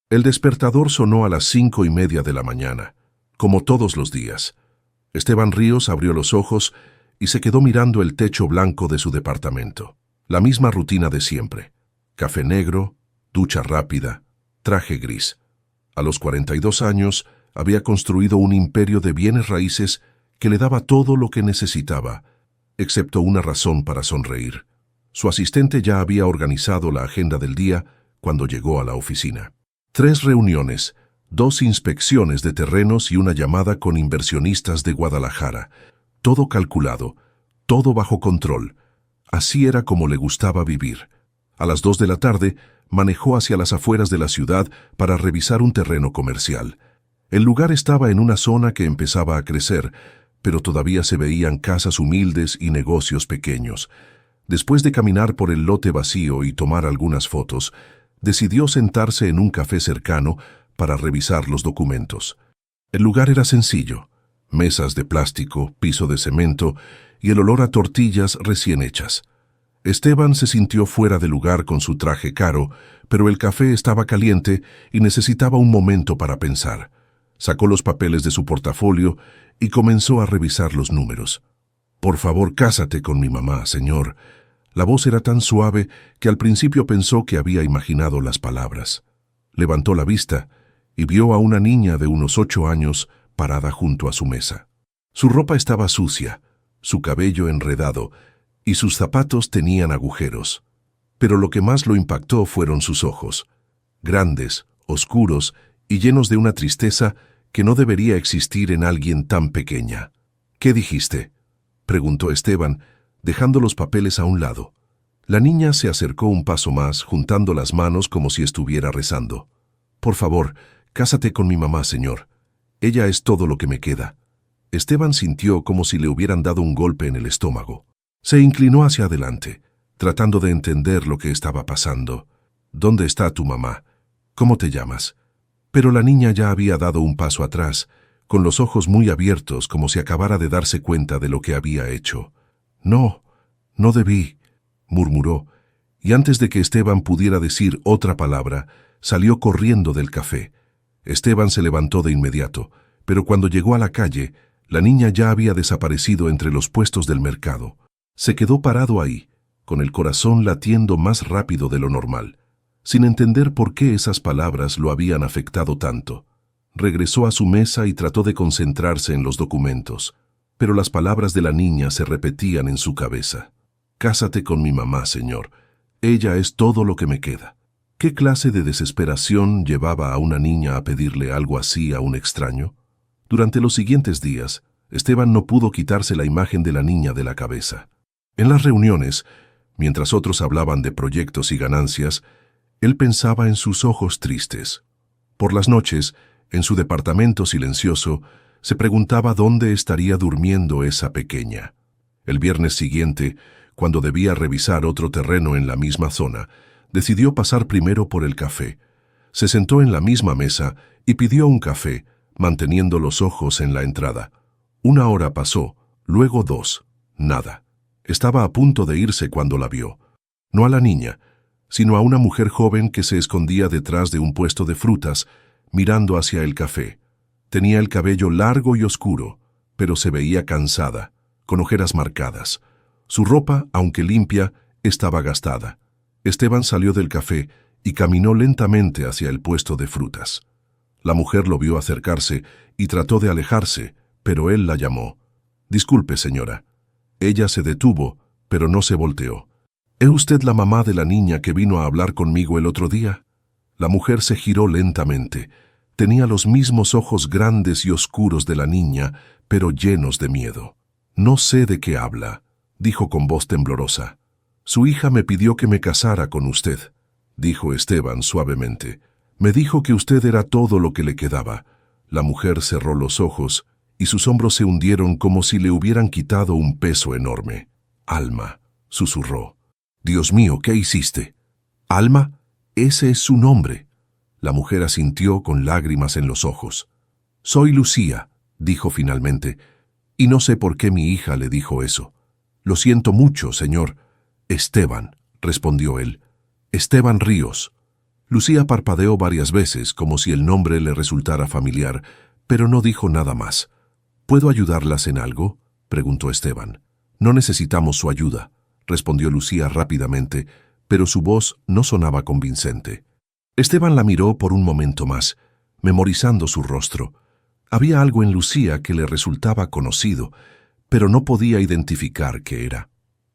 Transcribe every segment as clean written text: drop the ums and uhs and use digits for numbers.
El despertador sonó a las 5:30 de la mañana, como todos los días. Esteban Ríos abrió los ojos y se quedó mirando el techo blanco de su departamento. La misma rutina de siempre. Café negro, ducha rápida, traje gris. A los 42 años había construido un imperio de bienes raíces que le daba todo lo que necesitaba, excepto una razón para sonreír. Su asistente ya había organizado la agenda del día cuando llegó a la oficina. 3 reuniones, 2 inspecciones de terrenos y una llamada con inversionistas de Guadalajara. Todo calculado, todo bajo control. Así era como le gustaba vivir. A las 2 de la tarde, manejó hacia las afueras de la ciudad para revisar un terreno comercial. El lugar estaba en una zona que empezaba a crecer, pero todavía se veían casas humildes y negocios pequeños. Después de caminar por el lote vacío y tomar algunas fotos, decidió sentarse en un café cercano para revisar los documentos. El lugar era sencillo: mesas de plástico, piso de cemento y el olor a tortillas recién hechas. Esteban se sintió fuera de lugar con su traje caro, pero el café estaba caliente y necesitaba un momento para pensar. Sacó los papeles de su portafolio y comenzó a revisar los números. «Por favor, cásate con mi mamá, señor». La voz era tan suave que al principio pensó que había imaginado las palabras. Levantó la vista y vio a una niña de unos 8 años parada junto a su mesa. Su ropa estaba sucia, su cabello enredado y sus zapatos tenían agujeros. Pero lo que más lo impactó fueron sus ojos, grandes, oscuros y llenos de una tristeza que no debería existir en alguien tan pequeña. «¿Qué dijiste?», preguntó Esteban, dejando los papeles a un lado. La niña se acercó un paso más, juntando las manos como si estuviera rezando. «Por favor, cásate con mi mamá, señor. Ella es todo lo que me queda». Esteban sintió como si le hubieran dado un golpe en el estómago. Se inclinó hacia adelante, tratando de entender lo que estaba pasando. «¿Dónde está tu mamá? ¿Cómo te llamas?». Pero la niña ya había dado un paso atrás, con los ojos muy abiertos como si acabara de darse cuenta de lo que había hecho. «No, no debí», murmuró, y antes de que Esteban pudiera decir otra palabra, salió corriendo del café. Esteban se levantó de inmediato, pero cuando llegó a la calle, la niña ya había desaparecido entre los puestos del mercado. Se quedó parado ahí, con el corazón latiendo más rápido de lo normal, sin entender por qué esas palabras lo habían afectado tanto. Regresó a su mesa y trató de concentrarse en los documentos, pero las palabras de la niña se repetían en su cabeza. «Cásate con mi mamá, señor. Ella es todo lo que me queda». ¿Qué clase de desesperación llevaba a una niña a pedirle algo así a un extraño? Durante los siguientes días, Esteban no pudo quitarse la imagen de la niña de la cabeza. En las reuniones, mientras otros hablaban de proyectos y ganancias, él pensaba en sus ojos tristes. Por las noches, en su departamento silencioso, se preguntaba dónde estaría durmiendo esa pequeña. El viernes siguiente, cuando debía revisar otro terreno en la misma zona, decidió pasar primero por el café. Se sentó en la misma mesa y pidió un café, manteniendo los ojos en la entrada. 1 hora pasó, luego 2. Nada. Estaba a punto de irse cuando la vio. No a la niña, sino a una mujer joven que se escondía detrás de un puesto de frutas, mirando hacia el café. Tenía el cabello largo y oscuro, pero se veía cansada, con ojeras marcadas. Su ropa, aunque limpia, estaba gastada. Esteban salió del café y caminó lentamente hacia el puesto de frutas. La mujer lo vio acercarse y trató de alejarse, pero él la llamó. «Disculpe, señora». Ella se detuvo, pero no se volteó. «¿Es usted la mamá de la niña que vino a hablar conmigo el otro día?». La mujer se giró lentamente. Tenía los mismos ojos grandes y oscuros de la niña, pero llenos de miedo. «No sé de qué habla», dijo con voz temblorosa. «Su hija me pidió que me casara con usted», dijo Esteban suavemente. «Me dijo que usted era todo lo que le quedaba». La mujer cerró los ojos y sus hombros se hundieron como si le hubieran quitado un peso enorme. «Alma», susurró. «Dios mío, ¿qué hiciste?» «Alma, ese es su nombre». La mujer asintió con lágrimas en los ojos. «Soy Lucía», dijo finalmente, «y no sé por qué mi hija le dijo eso». «Lo siento mucho, señor». «Esteban», respondió él. «Esteban Ríos». Lucía parpadeó varias veces como si el nombre le resultara familiar, pero no dijo nada más. ¿Puedo ayudarlas en algo?, preguntó Esteban. No necesitamos su ayuda, respondió Lucía rápidamente, pero su voz no sonaba convincente. Esteban la miró por un momento más, memorizando su rostro. Había algo en Lucía que le resultaba conocido, pero no podía identificar qué era.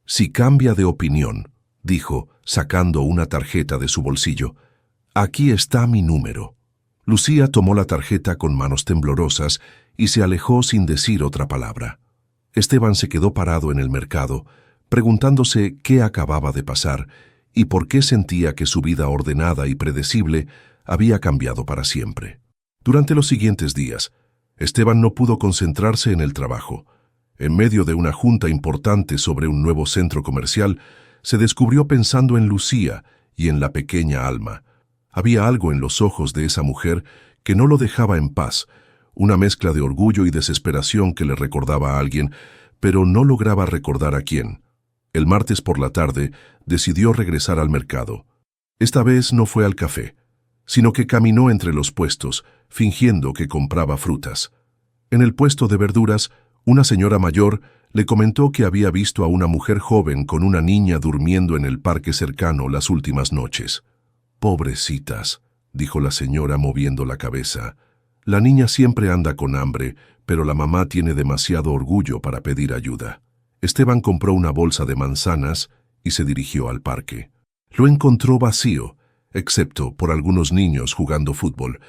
Si cambia de opinión, dijo, sacando una tarjeta de su bolsillo. Aquí está mi número. Lucía tomó la tarjeta con manos temblorosas y se alejó sin decir otra palabra. Esteban se quedó parado en el mercado, preguntándose qué acababa de pasar y por qué sentía que su vida ordenada y predecible había cambiado para siempre. Durante los siguientes días, Esteban no pudo concentrarse en el trabajo. En medio de una junta importante sobre un nuevo centro comercial, se descubrió pensando en Lucía y en la pequeña Alma. Había algo en los ojos de esa mujer que no lo dejaba en paz, una mezcla de orgullo y desesperación que le recordaba a alguien, pero no lograba recordar a quién. El martes por la tarde decidió regresar al mercado. Esta vez no fue al café, sino que caminó entre los puestos, fingiendo que compraba frutas. En el puesto de verduras, una señora mayor le comentó que había visto a una mujer joven con una niña durmiendo en el parque cercano las últimas noches. «Pobrecitas», dijo la señora moviendo la cabeza. «La niña siempre anda con hambre, pero la mamá tiene demasiado orgullo para pedir ayuda». Esteban compró una bolsa de manzanas y se dirigió al parque. Lo encontró vacío, excepto por algunos niños jugando fútbol.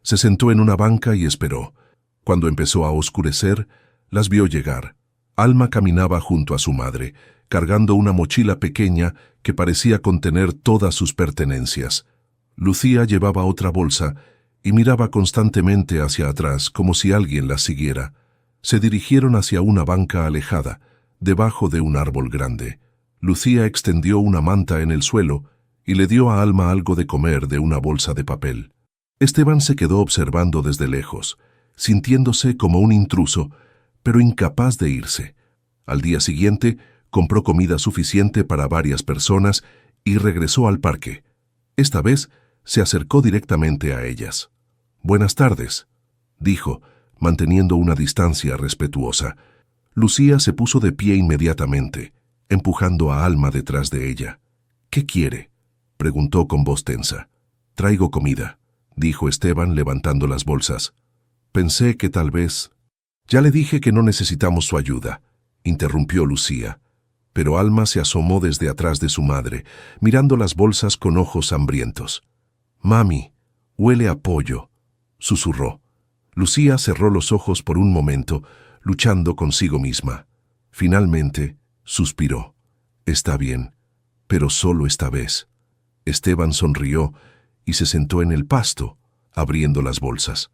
Se sentó en una banca y esperó. Cuando empezó a oscurecer, las vio llegar. Alma caminaba junto a su madre, cargando una mochila pequeña que parecía contener todas sus pertenencias. Lucía llevaba otra bolsa y miraba constantemente hacia atrás como si alguien la siguiera. Se dirigieron hacia una banca alejada, debajo de un árbol grande. Lucía extendió una manta en el suelo y le dio a Alma algo de comer de una bolsa de papel. Esteban se quedó observando desde lejos, sintiéndose como un intruso, pero incapaz de irse. Al día siguiente, compró comida suficiente para varias personas y regresó al parque. Esta vez, se acercó directamente a ellas. «Buenas tardes», dijo, manteniendo una distancia respetuosa. Lucía se puso de pie inmediatamente, empujando a Alma detrás de ella. «¿Qué quiere?», preguntó con voz tensa. «Traigo comida», dijo Esteban levantando las bolsas. «Pensé que tal vez...» «Ya le dije que no necesitamos su ayuda», interrumpió Lucía. Pero Alma se asomó desde atrás de su madre, mirando las bolsas con ojos hambrientos. «Mami, huele a pollo», susurró. Lucía cerró los ojos por un momento, luchando consigo misma. Finalmente, suspiró. «Está bien, pero solo esta vez». Esteban sonrió y se sentó en el pasto, abriendo las bolsas.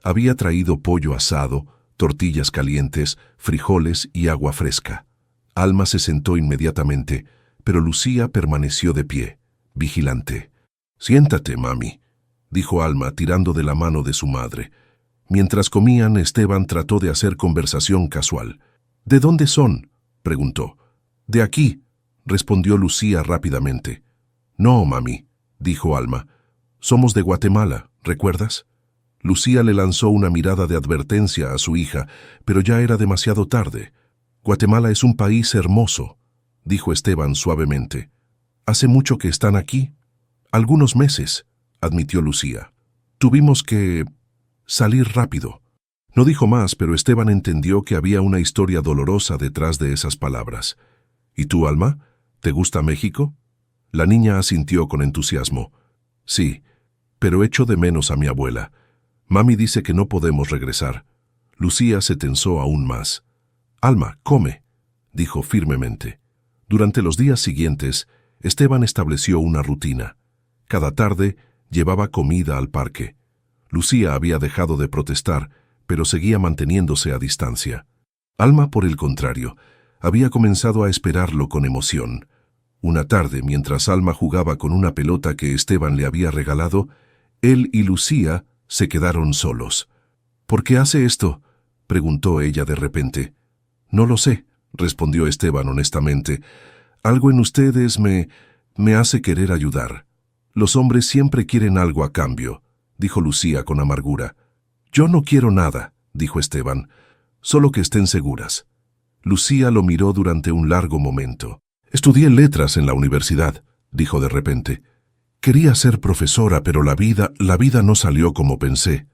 Había traído pollo asado, tortillas calientes, frijoles y agua fresca. Alma se sentó inmediatamente, pero Lucía permaneció de pie, vigilante. «Siéntate, mami», dijo Alma tirando de la mano de su madre. Mientras comían, Esteban trató de hacer conversación casual. «¿De dónde son?», preguntó. «De aquí», respondió Lucía rápidamente. «No, mami», dijo Alma. «Somos de Guatemala, ¿recuerdas?». Lucía le lanzó una mirada de advertencia a su hija, pero ya era demasiado tarde. «Guatemala es un país hermoso», dijo Esteban suavemente. «¿Hace mucho que están aquí?». «Algunos meses», admitió Lucía. «Tuvimos que salir rápido». No dijo más, pero Esteban entendió que había una historia dolorosa detrás de esas palabras. «¿Y tú, Alma? ¿Te gusta México?». La niña asintió con entusiasmo. «Sí, pero echo de menos a mi abuela. Mami dice que no podemos regresar». Lucía se tensó aún más. «Alma, come», dijo firmemente. Durante los días siguientes, Esteban estableció una rutina. Cada tarde llevaba comida al parque. Lucía había dejado de protestar, pero seguía manteniéndose a distancia. Alma, por el contrario, había comenzado a esperarlo con emoción. Una tarde, mientras Alma jugaba con una pelota que Esteban le había regalado, él y Lucía se quedaron solos. «¿Por qué hace esto?», preguntó ella de repente. «No lo sé», respondió Esteban honestamente. «Algo en ustedes me hace querer ayudar». Los hombres siempre quieren algo a cambio, dijo Lucía con amargura. Yo no quiero nada, dijo Esteban, solo que estén seguras. Lucía lo miró durante un largo momento. Estudié letras en la universidad, dijo de repente. Quería ser profesora, pero la vida no salió como pensé.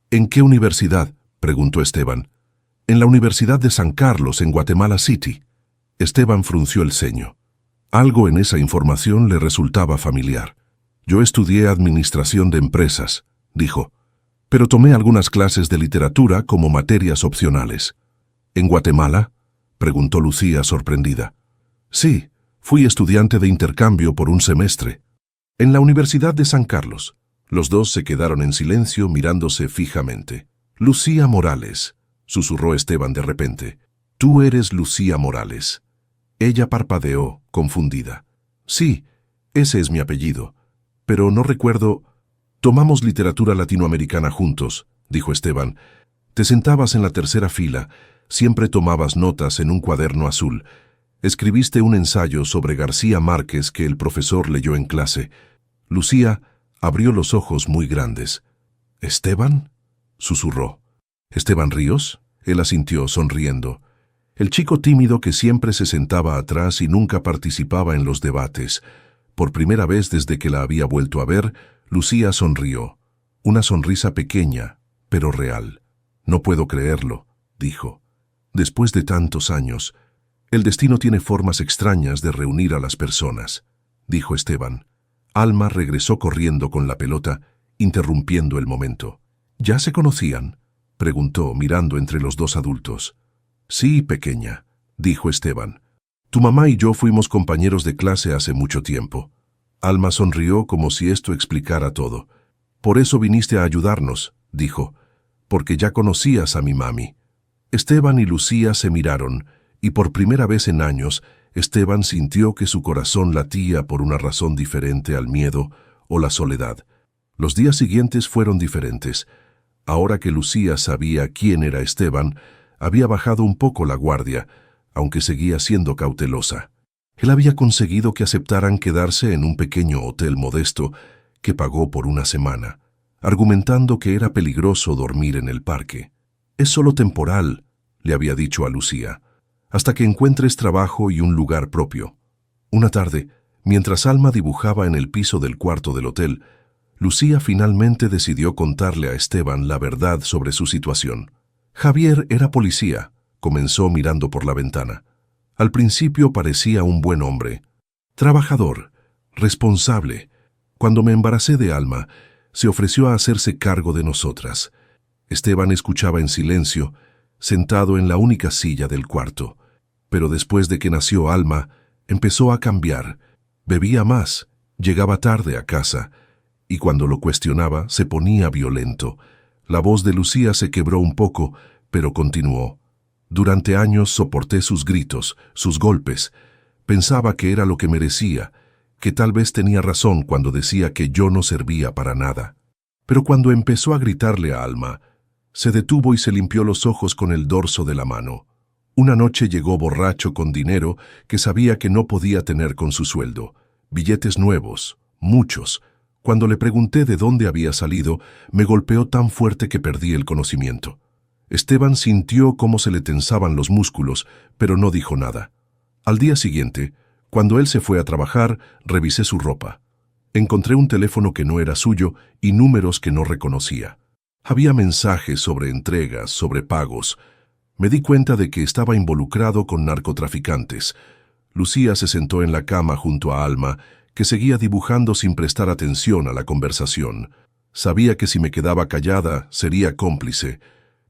¿En qué universidad?, preguntó Esteban. En la Universidad de San Carlos, en Guatemala City. Esteban frunció el ceño. Algo en esa información le resultaba familiar. Yo estudié administración de empresas, dijo, pero tomé algunas clases de literatura como materias opcionales. ¿En Guatemala?, preguntó Lucía sorprendida. Sí, fui estudiante de intercambio por un semestre. En la Universidad de San Carlos. Los dos se quedaron en silencio mirándose fijamente. Lucía Morales, susurró Esteban de repente. Tú eres Lucía Morales. Ella parpadeó, confundida. Sí, ese es mi apellido. Pero no recuerdo... Tomamos literatura latinoamericana juntos, dijo Esteban. Te sentabas en la tercera fila, siempre tomabas notas en un cuaderno azul. Escribiste un ensayo sobre García Márquez que el profesor leyó en clase. Lucía abrió los ojos muy grandes. ¿Esteban?, susurró. ¿Esteban Ríos? Él asintió, sonriendo. El chico tímido que siempre se sentaba atrás y nunca participaba en los debates. Por primera vez desde que la había vuelto a ver, Lucía sonrió. Una sonrisa pequeña, pero real. No puedo creerlo, dijo. Después de tantos años, el destino tiene formas extrañas de reunir a las personas, dijo Esteban. Alma regresó corriendo con la pelota, interrumpiendo el momento. ¿Ya se conocían?, preguntó, mirando entre los dos adultos. Sí, pequeña, dijo Esteban. Tu mamá y yo fuimos compañeros de clase hace mucho tiempo. Alma sonrió como si esto explicara todo. Por eso viniste a ayudarnos, dijo, porque ya conocías a mi mami. Esteban y Lucía se miraron, y por primera vez en años, Esteban sintió que su corazón latía por una razón diferente al miedo o la soledad. Los días siguientes fueron diferentes. Ahora que Lucía sabía quién era Esteban, había bajado un poco la guardia, aunque seguía siendo cautelosa. Él había conseguido que aceptaran quedarse en un pequeño hotel modesto que pagó por una semana, argumentando que era peligroso dormir en el parque. Es solo temporal, le había dicho a Lucía, hasta que encuentres trabajo y un lugar propio. Una tarde, mientras Alma dibujaba en el piso del cuarto del hotel, Lucía finalmente decidió contarle a Esteban la verdad sobre su situación. Javier era policía, comenzó mirando por la ventana. Al principio parecía un buen hombre, trabajador, responsable. Cuando me embaracé de Alma, se ofreció a hacerse cargo de nosotras. Esteban escuchaba en silencio, sentado en la única silla del cuarto. Pero después de que nació Alma, empezó a cambiar. Bebía más, llegaba tarde a casa, y cuando lo cuestionaba se ponía violento. La voz de Lucía se quebró un poco, pero continuó. Durante años soporté sus gritos, sus golpes. Pensaba que era lo que merecía, que tal vez tenía razón cuando decía que yo no servía para nada. Pero cuando empezó a gritarle a Alma, se detuvo y se limpió los ojos con el dorso de la mano. Una noche llegó borracho con dinero que sabía que no podía tener con su sueldo. Billetes nuevos, muchos. Cuando le pregunté de dónde había salido, me golpeó tan fuerte que perdí el conocimiento. Esteban sintió cómo se le tensaban los músculos, pero no dijo nada. Al día siguiente, cuando él se fue a trabajar, revisé su ropa. Encontré un teléfono que no era suyo y números que no reconocía. Había mensajes sobre entregas, sobre pagos. Me di cuenta de que estaba involucrado con narcotraficantes. Lucía se sentó en la cama junto a Alma, que seguía dibujando sin prestar atención a la conversación. Sabía que si me quedaba callada, sería cómplice,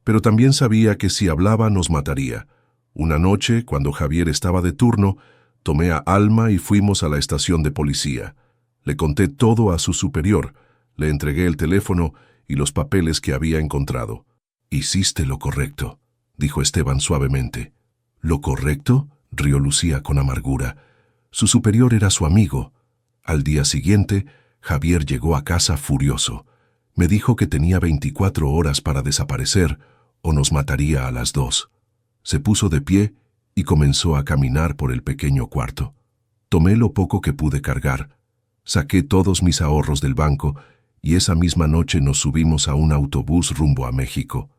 pero también sabía que si hablaba nos mataría. Una noche, cuando Javier estaba de turno, tomé a Alma y fuimos a la estación de policía. Le conté todo a su superior, le entregué el teléfono y los papeles que había encontrado. «Hiciste lo correcto», dijo Esteban suavemente. «¿Lo correcto?», rió Lucía con amargura. Su superior era su amigo. Al día siguiente, Javier llegó a casa furioso. Me dijo que tenía 24 horas para desaparecer o nos mataría a las 2. Se puso de pie y comenzó a caminar por el pequeño cuarto. Tomé lo poco que pude cargar. Saqué todos mis ahorros del banco y esa misma noche nos subimos a un autobús rumbo a México.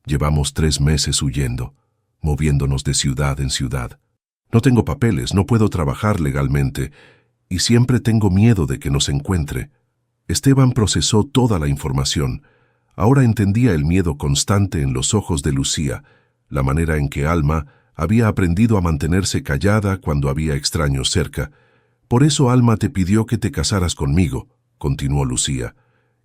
Llevamos 3 meses huyendo, moviéndonos de ciudad en ciudad. No tengo papeles, no puedo trabajar legalmente y siempre tengo miedo de que nos encuentre. Esteban procesó toda la información. Ahora entendía el miedo constante en los ojos de Lucía, la manera en que Alma había aprendido a mantenerse callada cuando había extraños cerca. Por eso Alma te pidió que te casaras conmigo, continuó Lucía.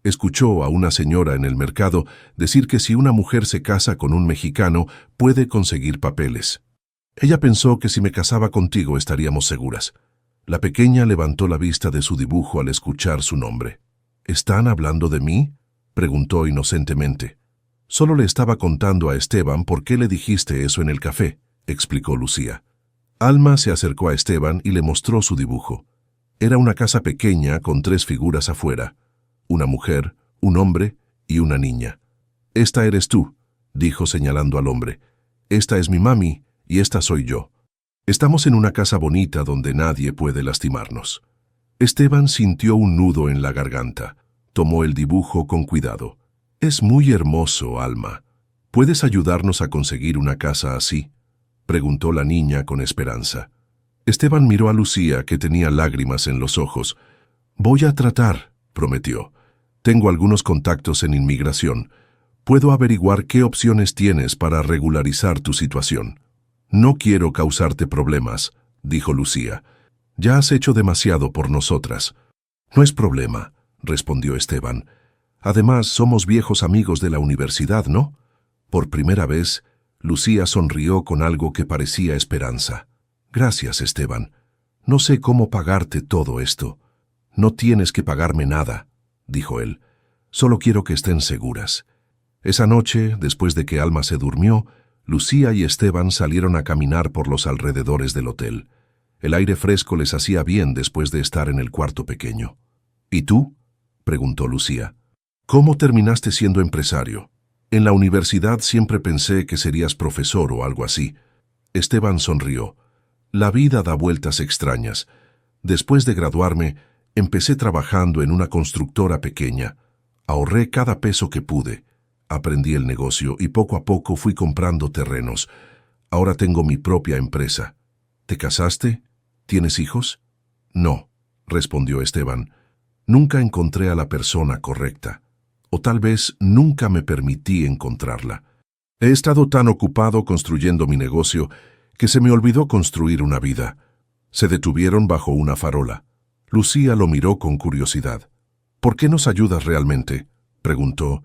Escuchó a una señora en el mercado decir que si una mujer se casa con un mexicano, puede conseguir papeles. Ella pensó que si me casaba contigo estaríamos seguras. La pequeña levantó la vista de su dibujo al escuchar su nombre. ¿Están hablando de mí?, preguntó inocentemente. Solo le estaba contando a Esteban por qué le dijiste eso en el café, explicó Lucía. Alma se acercó a Esteban y le mostró su dibujo. Era una casa pequeña con 3 figuras afuera. Una mujer, un hombre y una niña. «Esta eres tú», dijo señalando al hombre. «Esta es mi mami y esta soy yo. Estamos en una casa bonita donde nadie puede lastimarnos». Esteban sintió un nudo en la garganta. Tomó el dibujo con cuidado. «Es muy hermoso, Alma. ¿Puedes ayudarnos a conseguir una casa así?», preguntó la niña con esperanza. Esteban miró a Lucía, que tenía lágrimas en los ojos. «Voy a tratar», prometió. «Tengo algunos contactos en inmigración. Puedo averiguar qué opciones tienes para regularizar tu situación». «No quiero causarte problemas», dijo Lucía. «Ya has hecho demasiado por nosotras». «No es problema», respondió Esteban. «Además, somos viejos amigos de la universidad, ¿no?». Por primera vez, Lucía sonrió con algo que parecía esperanza. «Gracias, Esteban. No sé cómo pagarte todo esto». «No tienes que pagarme nada», dijo él. «Solo quiero que estén seguras». Esa noche, después de que Alma se durmió, Lucía y Esteban salieron a caminar por los alrededores del hotel. El aire fresco les hacía bien después de estar en el cuarto pequeño. «¿Y tú?», preguntó Lucía. «¿Cómo terminaste siendo empresario? En la universidad siempre pensé que serías profesor o algo así». Esteban sonrió. «La vida da vueltas extrañas. Después de graduarme, empecé trabajando en una constructora pequeña. Ahorré cada peso que pude. Aprendí el negocio y poco a poco fui comprando terrenos. Ahora tengo mi propia empresa». «¿Te casaste? ¿Tienes hijos?». «No», respondió Esteban. «Nunca encontré a la persona correcta. O tal vez nunca me permití encontrarla. He estado tan ocupado construyendo mi negocio que se me olvidó construir una vida». Se detuvieron bajo una farola. Lucía lo miró con curiosidad. «¿Por qué nos ayudas realmente?», preguntó.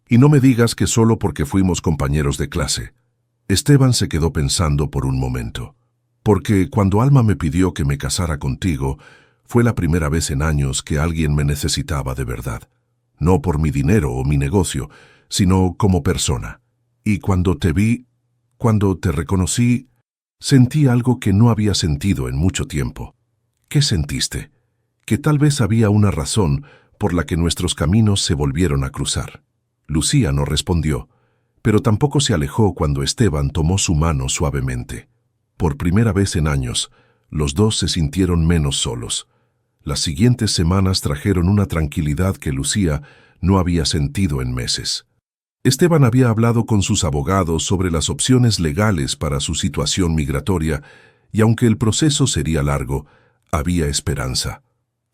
«Y no me digas que solo porque fuimos compañeros de clase». Esteban se quedó pensando por un momento. «Porque cuando Alma me pidió que me casara contigo, fue la primera vez en años que alguien me necesitaba de verdad. No por mi dinero o mi negocio, sino como persona. Y cuando te vi, cuando te reconocí, sentí algo que no había sentido en mucho tiempo». «¿Qué sentiste?». «Que tal vez había una razón por la que nuestros caminos se volvieron a cruzar». Lucía no respondió, pero tampoco se alejó cuando Esteban tomó su mano suavemente. Por primera vez en años, los dos se sintieron menos solos. Las siguientes semanas trajeron una tranquilidad que Lucía no había sentido en meses. Esteban había hablado con sus abogados sobre las opciones legales para su situación migratoria, y aunque el proceso sería largo, había esperanza.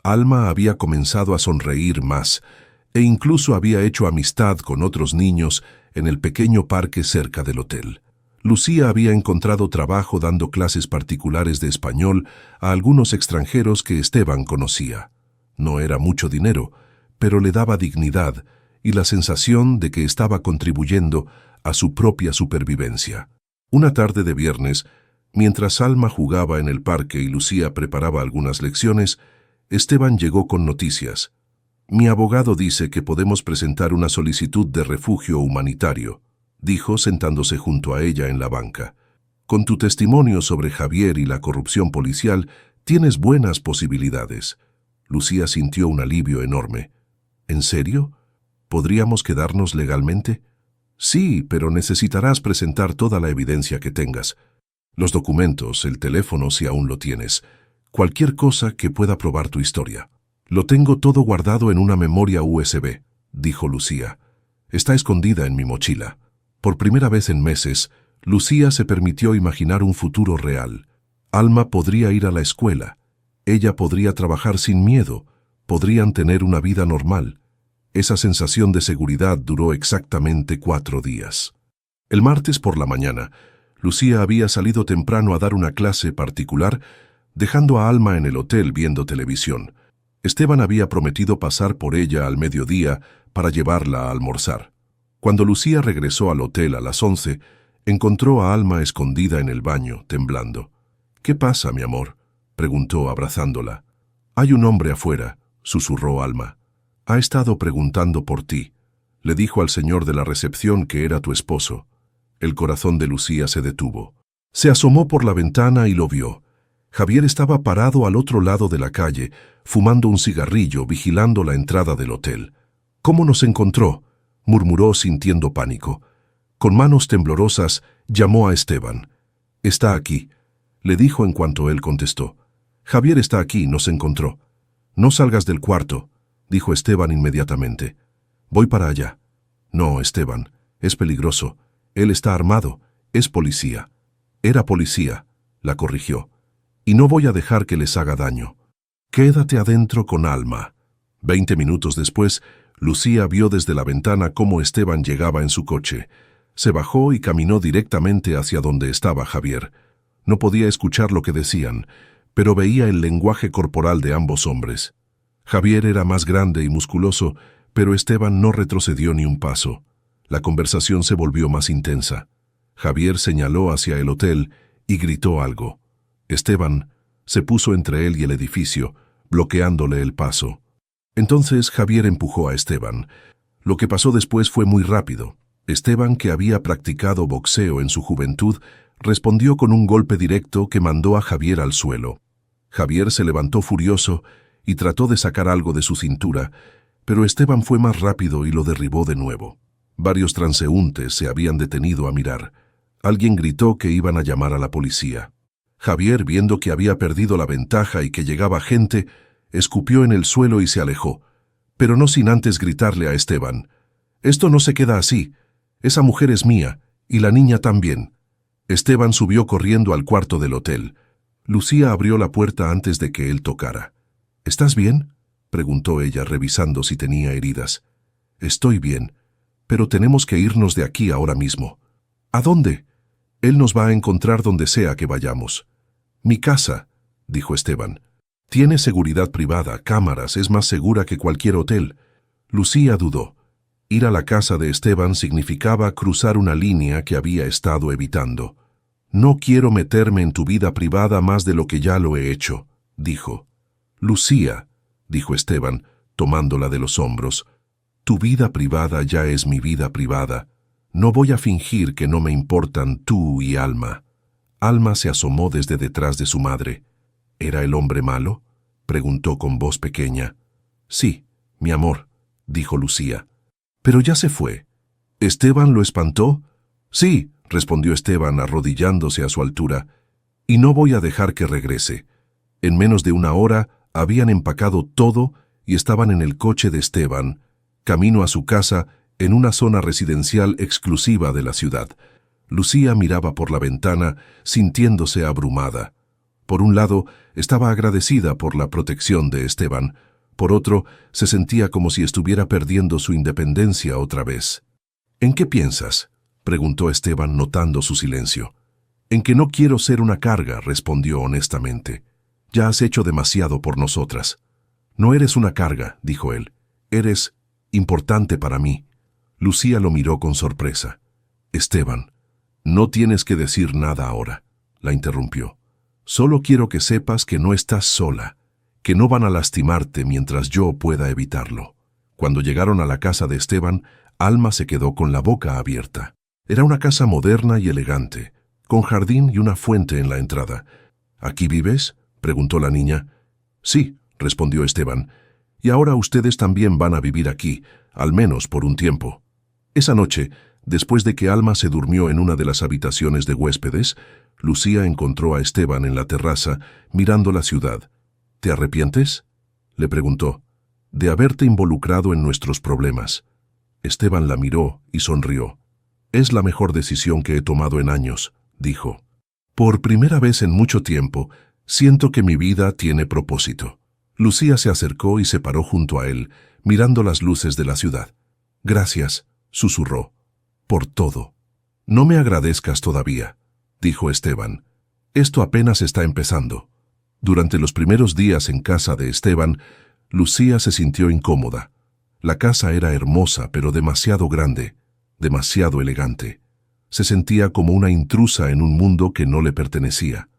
Alma había comenzado a sonreír más, e incluso había hecho amistad con otros niños en el pequeño parque cerca del hotel. Lucía había encontrado trabajo dando clases particulares de español a algunos extranjeros que Esteban conocía. No era mucho dinero, pero le daba dignidad y la sensación de que estaba contribuyendo a su propia supervivencia. Una tarde de viernes, mientras Alma jugaba en el parque y Lucía preparaba algunas lecciones, Esteban llegó con noticias. «Mi abogado dice que podemos presentar una solicitud de refugio humanitario», dijo sentándose junto a ella en la banca. «Con tu testimonio sobre Javier y la corrupción policial, tienes buenas posibilidades». Lucía sintió un alivio enorme. «¿En serio? ¿Podríamos quedarnos legalmente?». «Sí, pero necesitarás presentar toda la evidencia que tengas. Los documentos, el teléfono si aún lo tienes, cualquier cosa que pueda probar tu historia». Lo tengo todo guardado en una memoria USB, dijo Lucía. Está escondida en mi mochila. Por primera vez en meses, Lucía se permitió imaginar un futuro real. Alma podría ir a la escuela. Ella podría trabajar sin miedo. Podrían tener una vida normal. Esa sensación de seguridad duró exactamente 4 días. El martes por la mañana, Lucía había salido temprano a dar una clase particular, dejando a Alma en el hotel viendo televisión. Esteban había prometido pasar por ella al mediodía para llevarla a almorzar. Cuando Lucía regresó al hotel a las 11, encontró a Alma escondida en el baño, temblando. «¿Qué pasa, mi amor?», preguntó abrazándola. «Hay un hombre afuera», susurró Alma. «Ha estado preguntando por ti. Le dijo al señor de la recepción que era tu esposo». El corazón de Lucía se detuvo. Se asomó por la ventana y lo vio. Javier estaba parado al otro lado de la calle, fumando un cigarrillo, vigilando la entrada del hotel. «¿Cómo nos encontró?», murmuró sintiendo pánico. Con manos temblorosas, llamó a Esteban. «Está aquí», le dijo en cuanto él contestó. «Javier está aquí, nos encontró». «No salgas del cuarto», dijo Esteban inmediatamente. «Voy para allá». «No, Esteban, es peligroso. Él está armado, es policía». «Era policía», la corrigió. «Y no voy a dejar que les haga daño. Quédate adentro con Alma». 20 minutos después, Lucía vio desde la ventana cómo Esteban llegaba en su coche. Se bajó y caminó directamente hacia donde estaba Javier. No podía escuchar lo que decían, pero veía el lenguaje corporal de ambos hombres. Javier era más grande y musculoso, pero Esteban no retrocedió ni un paso. La conversación se volvió más intensa. Javier señaló hacia el hotel y gritó algo. Esteban se puso entre él y el edificio, bloqueándole el paso. Entonces Javier empujó a Esteban. Lo que pasó después fue muy rápido. Esteban, que había practicado boxeo en su juventud, respondió con un golpe directo que mandó a Javier al suelo. Javier se levantó furioso y trató de sacar algo de su cintura, pero Esteban fue más rápido y lo derribó de nuevo. Varios transeúntes se habían detenido a mirar. Alguien gritó que iban a llamar a la policía. Javier, viendo que había perdido la ventaja y que llegaba gente, escupió en el suelo y se alejó, pero no sin antes gritarle a Esteban: «Esto no se queda así. Esa mujer es mía, y la niña también». Esteban subió corriendo al cuarto del hotel. Lucía abrió la puerta antes de que él tocara. «¿Estás bien?», preguntó ella, revisando si tenía heridas. «Estoy bien, pero tenemos que irnos de aquí ahora mismo». «¿A dónde?». «Él nos va a encontrar donde sea que vayamos». «Mi casa», dijo Esteban. «Tiene seguridad privada, cámaras, es más segura que cualquier hotel». Lucía dudó. Ir a la casa de Esteban significaba cruzar una línea que había estado evitando. «No quiero meterme en tu vida privada más de lo que ya lo he hecho», dijo. «Lucía», dijo Esteban, tomándola de los hombros, «tu vida privada ya es mi vida privada. No voy a fingir que no me importan tú y Alma». Alma se asomó desde detrás de su madre. «¿Era el hombre malo?», preguntó con voz pequeña. «Sí, mi amor», dijo Lucía. «Pero ya se fue». «¿Esteban lo espantó?». «Sí», respondió Esteban arrodillándose a su altura. «Y no voy a dejar que regrese». En menos de una hora habían empacado todo y estaban en el coche de Esteban, camino a su casa en una zona residencial exclusiva de la ciudad. Lucía miraba por la ventana, sintiéndose abrumada. Por un lado, estaba agradecida por la protección de Esteban. Por otro, se sentía como si estuviera perdiendo su independencia otra vez. «¿En qué piensas?», preguntó Esteban, notando su silencio. «En que no quiero ser una carga», respondió honestamente. «Ya has hecho demasiado por nosotras». «No eres una carga», dijo él. «Eres importante para mí». Lucía lo miró con sorpresa. «Esteban, no tienes que decir nada ahora», la interrumpió. «Solo quiero que sepas que no estás sola, que no van a lastimarte mientras yo pueda evitarlo». Cuando llegaron a la casa de Esteban, Alma se quedó con la boca abierta. Era una casa moderna y elegante, con jardín y una fuente en la entrada. «¿Aquí vives?», preguntó la niña. «Sí», respondió Esteban. «Y ahora ustedes también van a vivir aquí, al menos por un tiempo». Esa noche, después de que Alma se durmió en una de las habitaciones de huéspedes, Lucía encontró a Esteban en la terraza, mirando la ciudad. «¿Te arrepientes?», Le preguntó. De haberte involucrado en nuestros problemas. Esteban la miró y sonrió. Es la mejor decisión que he tomado en años, dijo. Por primera vez en mucho tiempo, siento que mi vida tiene propósito. Lucía se acercó y se paró junto a él, mirando las luces de la ciudad. Gracias, susurró. Por todo. No me agradezcas todavía, dijo Esteban. Esto apenas está empezando. Durante los primeros días en casa de Esteban, Lucía se sintió incómoda. La casa era hermosa, pero demasiado grande, demasiado elegante. Se sentía como una intrusa en un mundo que no le pertenecía.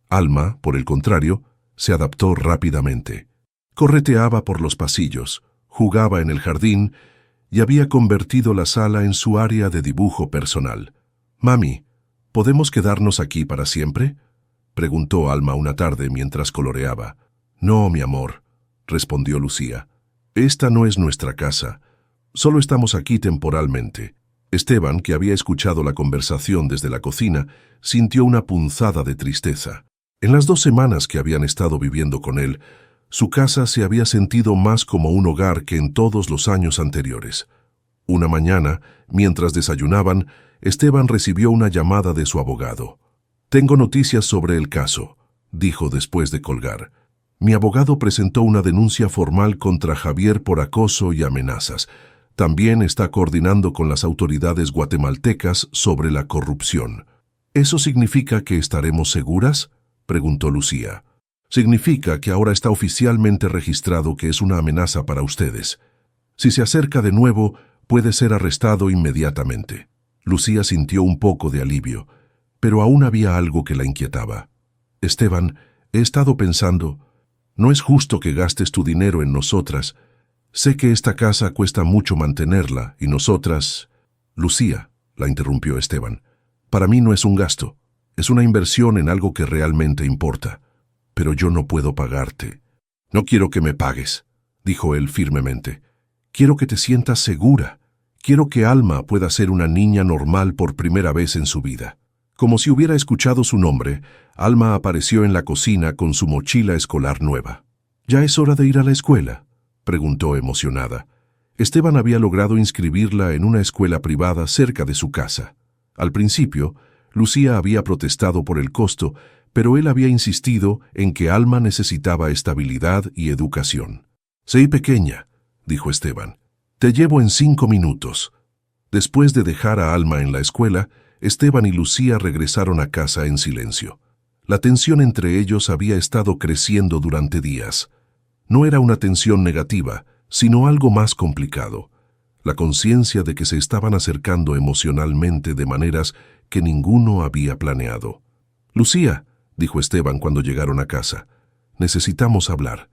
Alma, por el contrario, se adaptó rápidamente. Correteaba por los pasillos, jugaba en el jardín y había convertido la sala en su área de dibujo personal. «Mami, ¿podemos quedarnos aquí para siempre?», preguntó Alma una tarde mientras coloreaba. «No, mi amor», respondió Lucía. «Esta no es nuestra casa. Solo estamos aquí temporalmente». Esteban, que había escuchado la conversación desde la cocina, sintió una punzada de tristeza. En las 2 semanas que habían estado viviendo con él, su casa se había sentido más como un hogar que en todos los años anteriores. Una mañana, mientras desayunaban, Esteban recibió una llamada de su abogado. «Tengo noticias sobre el caso», dijo después de colgar. «Mi abogado presentó una denuncia formal contra Javier por acoso y amenazas. También está coordinando con las autoridades guatemaltecas sobre la corrupción». «¿Eso significa que estaremos seguras?», preguntó Lucía. «Significa que ahora está oficialmente registrado que es una amenaza para ustedes. Si se acerca de nuevo, puede ser arrestado inmediatamente». Lucía sintió un poco de alivio, pero aún había algo que la inquietaba. «Esteban, he estado pensando, no es justo que gastes tu dinero en nosotras. Sé que esta casa cuesta mucho mantenerla y nosotras...» «Lucía», la interrumpió Esteban, «para mí no es un gasto, es una inversión en algo que realmente importa. Pero yo no puedo pagarte». «No quiero que me pagues», dijo él firmemente. «Quiero que te sientas segura. Quiero que Alma pueda ser una niña normal por primera vez en su vida». Como si hubiera escuchado su nombre, Alma apareció en la cocina con su mochila escolar nueva. «¿Ya es hora de ir a la escuela?», preguntó emocionada. Esteban había logrado inscribirla en una escuela privada cerca de su casa. Al principio, Lucía había protestado por el costo, pero él había insistido en que Alma necesitaba estabilidad y educación. «Sé pequeña», dijo Esteban. «Te llevo en 5 minutos». Después de dejar a Alma en la escuela, Esteban y Lucía regresaron a casa en silencio. La tensión entre ellos había estado creciendo durante días. No era una tensión negativa, sino algo más complicado. La conciencia de que se estaban acercando emocionalmente de maneras que ninguno había planeado. «Lucía», dijo Esteban cuando llegaron a casa, «necesitamos hablar».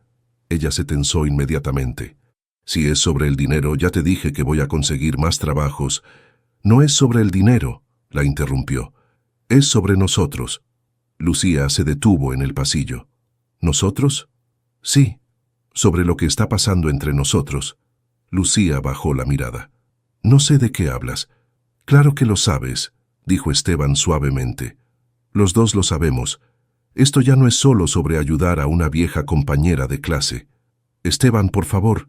Ella se tensó inmediatamente. «Si es sobre el dinero, ya te dije que voy a conseguir más trabajos». «No es sobre el dinero», la interrumpió. «Es sobre nosotros». Lucía se detuvo en el pasillo. «¿Nosotros?» «Sí, sobre lo que está pasando entre nosotros». Lucía bajó la mirada. «No sé de qué hablas». «Claro que lo sabes», dijo Esteban suavemente. «Los dos lo sabemos. Esto ya no es solo sobre ayudar a una vieja compañera de clase». «Esteban, por favor,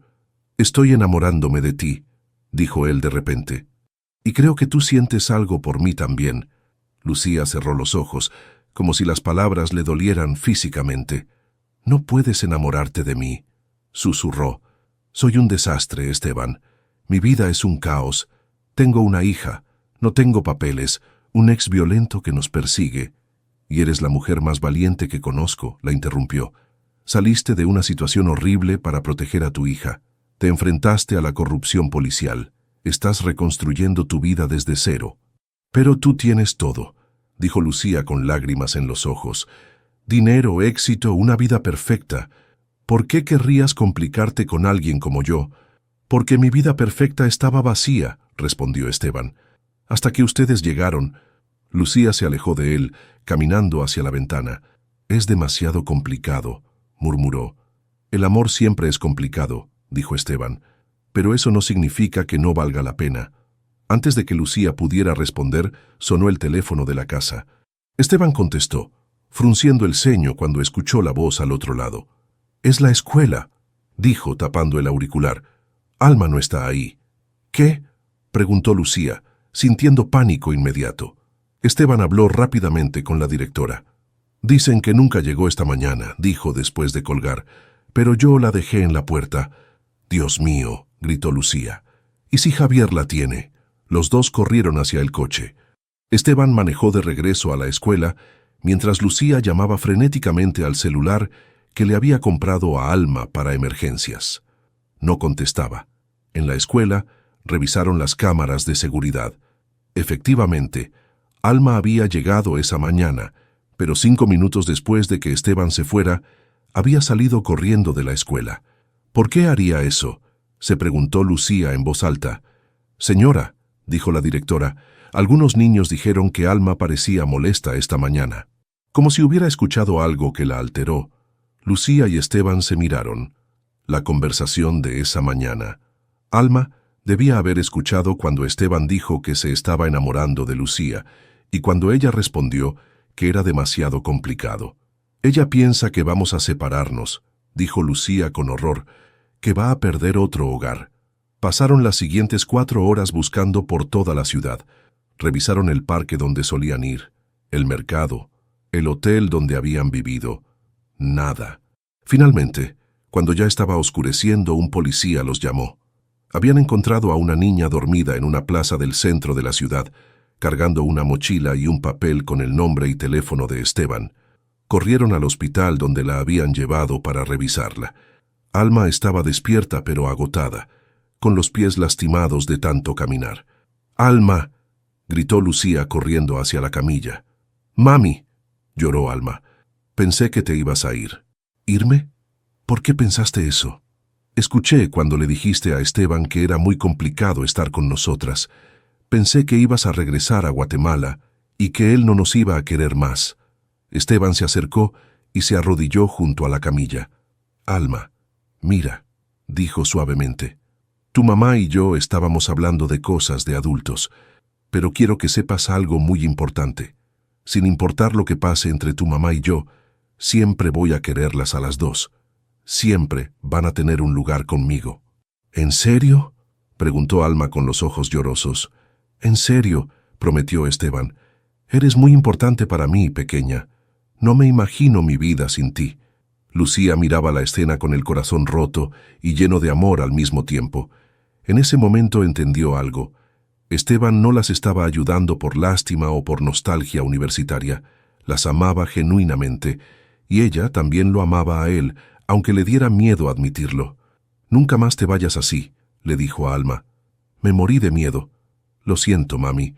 estoy enamorándome de ti», dijo él de repente. «Y creo que tú sientes algo por mí también». Lucía cerró los ojos, como si las palabras le dolieran físicamente. «No puedes enamorarte de mí», susurró. «Soy un desastre, Esteban. Mi vida es un caos. Tengo una hija, no tengo papeles, un ex violento que nos persigue». «Y eres la mujer más valiente que conozco», la interrumpió. «Saliste de una situación horrible para proteger a tu hija. Te enfrentaste a la corrupción policial. Estás reconstruyendo tu vida desde cero». «Pero tú tienes todo», dijo Lucía con lágrimas en los ojos. «Dinero, éxito, una vida perfecta. ¿Por qué querrías complicarte con alguien como yo?» «Porque mi vida perfecta estaba vacía», respondió Esteban. «Hasta que ustedes llegaron». Lucía se alejó de él, caminando hacia la ventana. «Es demasiado complicado», murmuró. «El amor siempre es complicado», dijo Esteban. «Pero eso no significa que no valga la pena». Antes de que Lucía pudiera responder, sonó el teléfono de la casa. Esteban contestó, frunciendo el ceño cuando escuchó la voz al otro lado. «Es la escuela». dijo tapando el auricular. Alma no está ahí. ¿Qué? Preguntó Lucía, sintiendo pánico inmediato. Esteban habló rápidamente con la directora. Dicen que nunca llegó esta mañana, dijo después de colgar, pero yo la dejé en la puerta. Dios mío, gritó Lucía. ¿Y si Javier la tiene? Los dos corrieron hacia el coche. Esteban manejó de regreso a la escuela, mientras Lucía llamaba frenéticamente al celular que le había comprado a Alma para emergencias. No contestaba. En la escuela revisaron las cámaras de seguridad. Efectivamente, Alma había llegado esa mañana, pero 5 minutos después de que Esteban se fuera, había salido corriendo de la escuela. ¿Por qué haría eso?, se preguntó Lucía en voz alta. Señora, dijo la directora, algunos niños dijeron que Alma parecía molesta esta mañana, como si hubiera escuchado algo que la alteró. Lucía y Esteban se miraron. La conversación de esa mañana. Alma debía haber escuchado cuando Esteban dijo que se estaba enamorando de Lucía, y cuando ella respondió que era demasiado complicado. Ella piensa que vamos a separarnos, dijo Lucía con horror, que va a perder otro hogar. Pasaron las siguientes 4 horas buscando por toda la ciudad. Revisaron el parque donde solían ir, el mercado, el hotel donde habían vivido. Nada. Finalmente, cuando ya estaba oscureciendo, un policía los llamó. Habían encontrado a una niña dormida en una plaza del centro de la ciudad, cargando una mochila y un papel con el nombre y teléfono de Esteban. Corrieron al hospital donde la habían llevado para revisarla. Alma estaba despierta pero agotada, con los pies lastimados de tanto caminar. «¡Alma!», gritó Lucía corriendo hacia la camilla. «¡Mami!», lloró Alma. «Pensé que te ibas a ir». «¿Irme? ¿Por qué pensaste eso?» «Escuché cuando le dijiste a Esteban que era muy complicado estar con nosotras. Pensé que ibas a regresar a Guatemala y que él no nos iba a querer más». Esteban se acercó y se arrodilló junto a la camilla. «Alma, mira», dijo suavemente. «Tu mamá y yo estábamos hablando de cosas de adultos, pero quiero que sepas algo muy importante. Sin importar lo que pase entre tu mamá y yo, siempre voy a quererlas a las dos. Siempre van a tener un lugar conmigo». «¿En serio?», preguntó Alma con los ojos llorosos. «En serio», prometió Esteban. «Eres muy importante para mí, pequeña. No me imagino mi vida sin ti». Lucía miraba la escena con el corazón roto y lleno de amor al mismo tiempo. En ese momento entendió algo. Esteban no las estaba ayudando por lástima o por nostalgia universitaria. Las amaba genuinamente, y ella también lo amaba a él, aunque le diera miedo admitirlo. «Nunca más te vayas así», le dijo a Alma. «Me morí de miedo». «Lo siento, mami.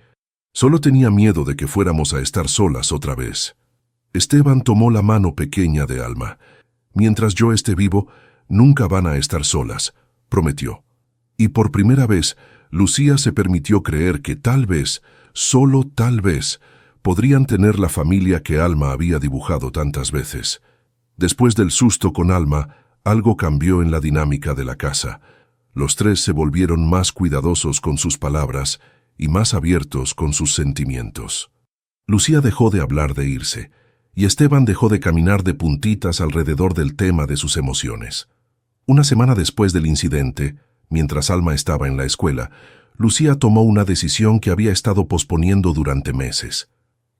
Solo tenía miedo de que fuéramos a estar solas otra vez». Esteban tomó la mano pequeña de Alma. «Mientras yo esté vivo, nunca van a estar solas», prometió. Y por primera vez, Lucía se permitió creer que tal vez, solo tal vez, podrían tener la familia que Alma había dibujado tantas veces. Después del susto con Alma, algo cambió en la dinámica de la casa. Los tres se volvieron más cuidadosos con sus palabras y más abiertos con sus sentimientos. Lucía dejó de hablar de irse, y Esteban dejó de caminar de puntitas alrededor del tema de sus emociones. Una semana después del incidente, mientras Alma estaba en la escuela, Lucía tomó una decisión que había estado posponiendo durante meses.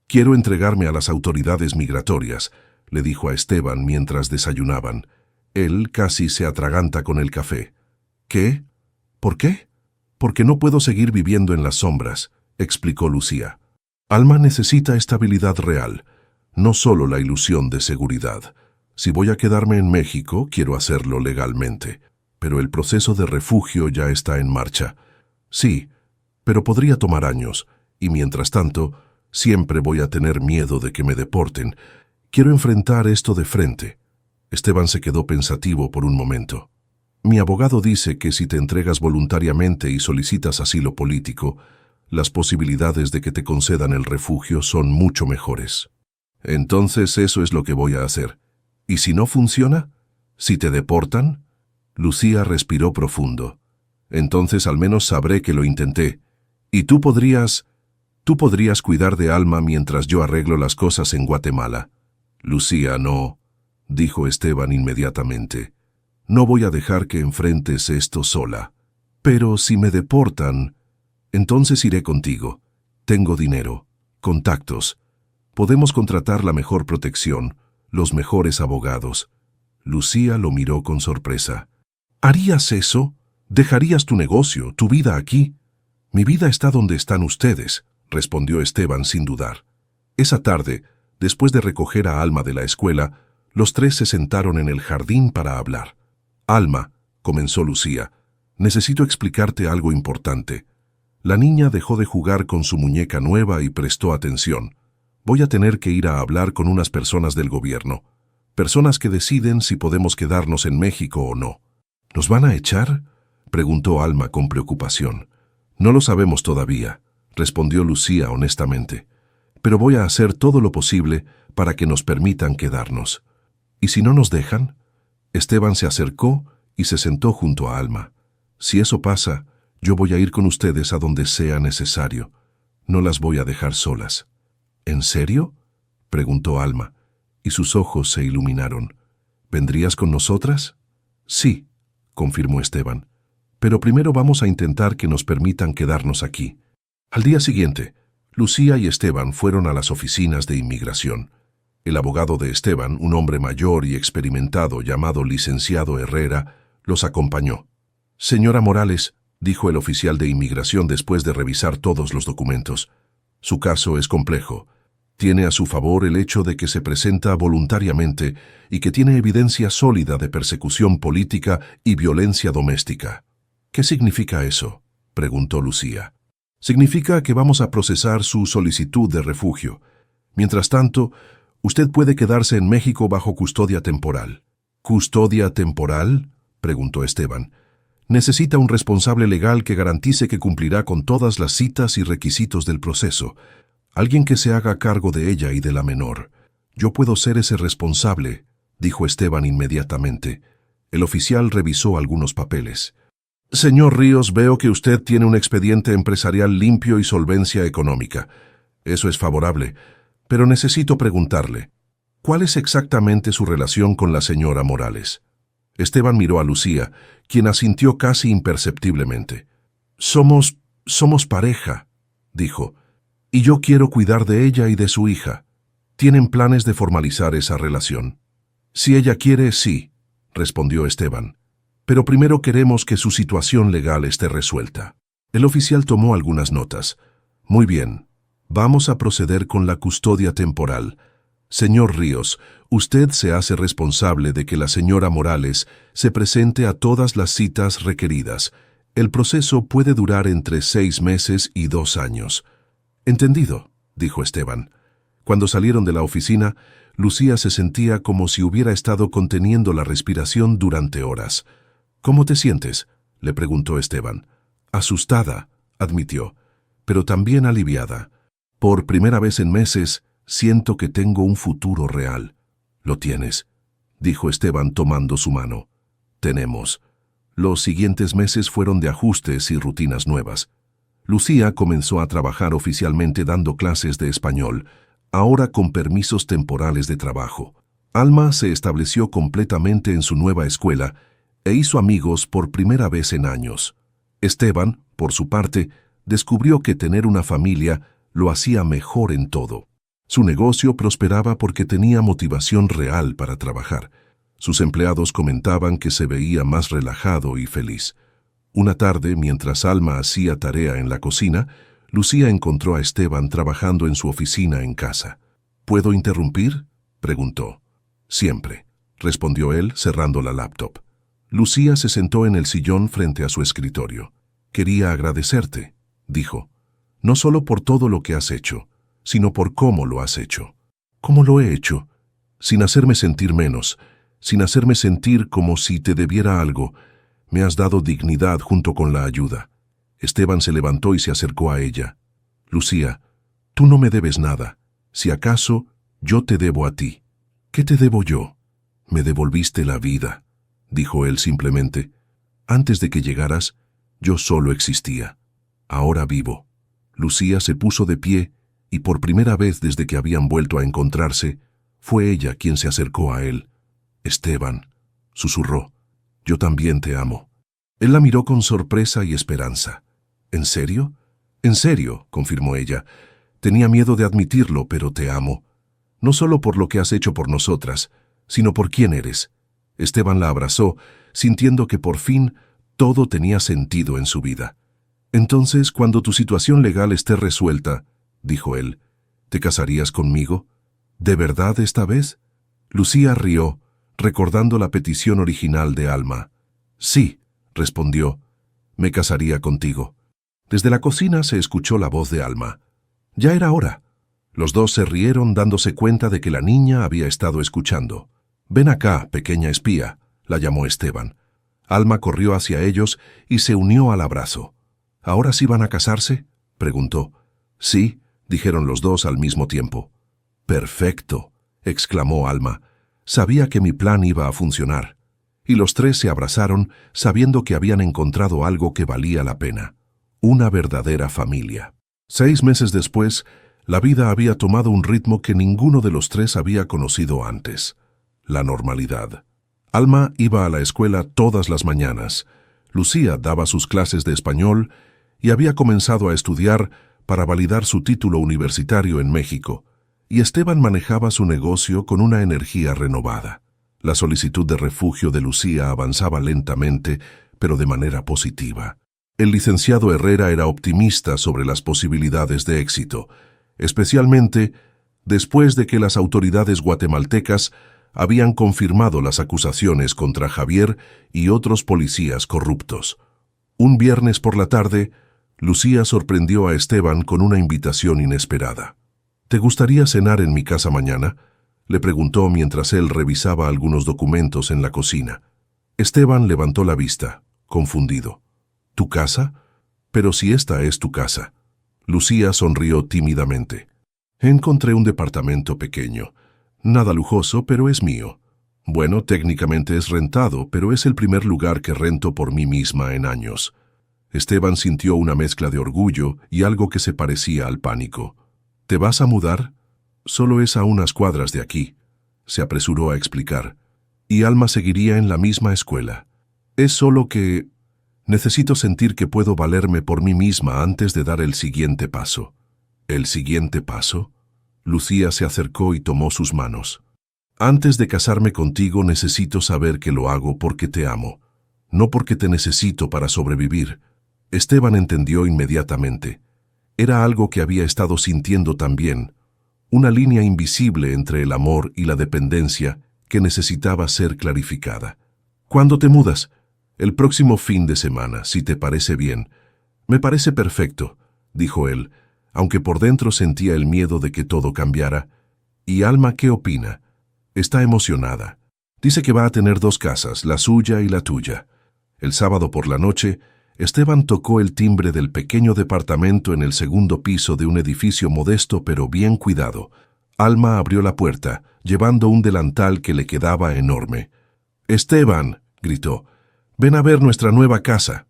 «Quiero entregarme a las autoridades migratorias», le dijo a Esteban mientras desayunaban. Él casi se atraganta con el café. «¿Qué? ¿Por qué?» «Porque no puedo seguir viviendo en las sombras», explicó Lucía. «Alma necesita estabilidad real, no solo la ilusión de seguridad. Si voy a quedarme en México, quiero hacerlo legalmente. Pero el proceso de refugio ya está en marcha. Sí, pero podría tomar años, y mientras tanto, siempre voy a tener miedo de que me deporten. Quiero enfrentar esto de frente». Esteban se quedó pensativo por un momento. «Mi abogado dice que si te entregas voluntariamente y solicitas asilo político, las posibilidades de que te concedan el refugio son mucho mejores». «Entonces eso es lo que voy a hacer. ¿Y si no funciona? ¿Si te deportan?» Lucía respiró profundo. «Entonces al menos sabré que lo intenté. Y tú podrías cuidar de Alma mientras yo arreglo las cosas en Guatemala». «Lucía, no», dijo Esteban inmediatamente. No voy a dejar que enfrentes esto sola. Pero si me deportan, entonces iré contigo. Tengo dinero, contactos. Podemos contratar la mejor protección, los mejores abogados. Lucía lo miró con sorpresa. ¿Harías eso? ¿Dejarías tu negocio, tu vida aquí? Mi vida está donde están ustedes, respondió Esteban sin dudar. Esa tarde, después de recoger a Alma de la escuela, los tres se sentaron en el jardín para hablar. Alma, comenzó Lucía, necesito explicarte algo importante. La niña dejó de jugar con su muñeca nueva y prestó atención. Voy a tener que ir a hablar con unas personas del gobierno. Personas que deciden si podemos quedarnos en México o no. ¿Nos van a echar?, preguntó Alma con preocupación. No lo sabemos todavía, respondió Lucía honestamente. Pero voy a hacer todo lo posible para que nos permitan quedarnos. ¿Y si no nos dejan? Esteban se acercó y se sentó junto a Alma. Si eso pasa, yo voy a ir con ustedes a donde sea necesario. No las voy a dejar solas. ¿En serio?, preguntó Alma, y sus ojos se iluminaron. ¿Vendrías con nosotras? Sí, confirmó Esteban. Pero primero vamos a intentar que nos permitan quedarnos aquí. Al día siguiente, Lucía y Esteban fueron a las oficinas de inmigración. El abogado de Esteban, un hombre mayor y experimentado llamado licenciado Herrera, los acompañó. Señora Morales, dijo el oficial de inmigración después de revisar todos los documentos, su caso es complejo. Tiene a su favor el hecho de que se presenta voluntariamente y que tiene evidencia sólida de persecución política y violencia doméstica. ¿Qué significa eso?, preguntó Lucía. Significa que vamos a procesar su solicitud de refugio. Mientras tanto, usted puede quedarse en México bajo custodia temporal. ¿Custodia temporal?, preguntó Esteban. Necesita un responsable legal que garantice que cumplirá con todas las citas y requisitos del proceso. Alguien que se haga cargo de ella y de la menor. Yo puedo ser ese responsable, dijo Esteban inmediatamente. El oficial revisó algunos papeles. Señor Ríos, veo que usted tiene un expediente empresarial limpio y solvencia económica. Eso es favorable, pero necesito preguntarle, ¿cuál es exactamente su relación con la señora Morales? Esteban miró a Lucía, quien asintió casi imperceptiblemente. Somos pareja, dijo, y yo quiero cuidar de ella y de su hija. ¿Tienen planes de formalizar esa relación? Si ella quiere, sí, respondió Esteban. Pero primero queremos que su situación legal esté resuelta. El oficial tomó algunas notas. Muy bien, vamos a proceder con la custodia temporal. Señor Ríos, usted se hace responsable de que la señora Morales se presente a todas las citas requeridas. El proceso puede durar entre 6 meses y 2 años. Entendido, dijo Esteban. Cuando salieron de la oficina, Lucía se sentía como si hubiera estado conteniendo la respiración durante horas. ¿Cómo te sientes?, le preguntó Esteban. Asustada, admitió, pero también aliviada. Por primera vez en meses, siento que tengo un futuro real. Lo tienes, dijo Esteban tomando su mano. Tenemos. Los siguientes meses fueron de ajustes y rutinas nuevas. Lucía comenzó a trabajar oficialmente dando clases de español, ahora con permisos temporales de trabajo. Alma se estableció completamente en su nueva escuela e hizo amigos por primera vez en años. Esteban, por su parte, descubrió que tener una familia lo hacía mejor en todo. Su negocio prosperaba porque tenía motivación real para trabajar. Sus empleados comentaban que se veía más relajado y feliz. Una tarde, mientras Alma hacía tarea en la cocina, Lucía encontró a Esteban trabajando en su oficina en casa. ¿Puedo interrumpir?, preguntó. Siempre, respondió él cerrando la laptop. Lucía se sentó en el sillón frente a su escritorio. Quería agradecerte, dijo, no solo por todo lo que has hecho, sino por cómo lo has hecho. ¿Cómo lo he hecho? Sin hacerme sentir menos, sin hacerme sentir como si te debiera algo. Me has dado dignidad junto con la ayuda. Esteban se levantó y se acercó a ella. Lucía, tú no me debes nada. Si acaso, yo te debo a ti. ¿Qué te debo yo? Me devolviste la vida, dijo él simplemente. Antes de que llegaras, yo solo existía. Ahora vivo. Lucía se puso de pie y por primera vez desde que habían vuelto a encontrarse, fue ella quien se acercó a él. Esteban, susurró, Yo también te amo. Él la miró con sorpresa y esperanza. ¿En serio? En serio, confirmó ella. Tenía miedo de admitirlo, pero te amo. No solo por lo que has hecho por nosotras, sino por quién eres. Esteban la abrazó, sintiendo que por fin todo tenía sentido en su vida. Entonces, cuando tu situación legal esté resuelta, dijo él, ¿te casarías conmigo? ¿De verdad esta vez? Lucía rió, recordando la petición original de Alma. Sí, respondió, me casaría contigo. Desde la cocina se escuchó la voz de Alma. Ya era hora. Los dos se rieron dándose cuenta de que la niña había estado escuchando. Ven acá, pequeña espía, la llamó Esteban. Alma corrió hacia ellos y se unió al abrazo. ¿Ahora sí van a casarse?, preguntó. Sí, dijeron los dos al mismo tiempo. Perfecto, exclamó Alma. Sabía que mi plan iba a funcionar. Y los tres se abrazaron, sabiendo que habían encontrado algo que valía la pena. Una verdadera familia. 6 meses después, la vida había tomado un ritmo que ninguno de los tres había conocido antes. La normalidad. Alma iba a la escuela todas las mañanas. Lucía daba sus clases de español y había comenzado a estudiar para validar su título universitario en México. Y Esteban manejaba su negocio con una energía renovada. La solicitud de refugio de Lucía avanzaba lentamente, pero de manera positiva. El licenciado Herrera era optimista sobre las posibilidades de éxito, especialmente después de que las autoridades guatemaltecas habían confirmado las acusaciones contra Javier y otros policías corruptos. Un viernes por la tarde, Lucía sorprendió a Esteban con una invitación inesperada. ¿Te gustaría cenar en mi casa mañana?, le preguntó mientras él revisaba algunos documentos en la cocina. Esteban levantó la vista, confundido. ¿Tu casa? Pero si esta es tu casa. Lucía sonrió tímidamente. Encontré un departamento pequeño. Nada lujoso, pero es mío. Bueno, técnicamente es rentado, pero es el primer lugar que rento por mí misma en años. Esteban sintió una mezcla de orgullo y algo que se parecía al pánico. ¿Te vas a mudar? Solo es a unas cuadras de aquí, se apresuró a explicar. Y Alma seguiría en la misma escuela. Es solo que necesito sentir que puedo valerme por mí misma antes de dar el siguiente paso. ¿El siguiente paso? Lucía se acercó y tomó sus manos. Antes de casarme contigo necesito saber que lo hago porque te amo, no porque te necesito para sobrevivir. Esteban entendió inmediatamente. Era algo que había estado sintiendo también, una línea invisible entre el amor y la dependencia que necesitaba ser clarificada. ¿Cuándo te mudas? El próximo fin de semana, si te parece bien. Me parece perfecto, dijo él, aunque por dentro sentía el miedo de que todo cambiara. ¿Y Alma qué opina? Está emocionada. Dice que va a tener 2 casas, la suya y la tuya. El sábado por la noche, Esteban tocó el timbre del pequeño departamento en el segundo piso de un edificio modesto pero bien cuidado. Alma abrió la puerta, llevando un delantal que le quedaba enorme. «Esteban», gritó, «ven a ver nuestra nueva casa».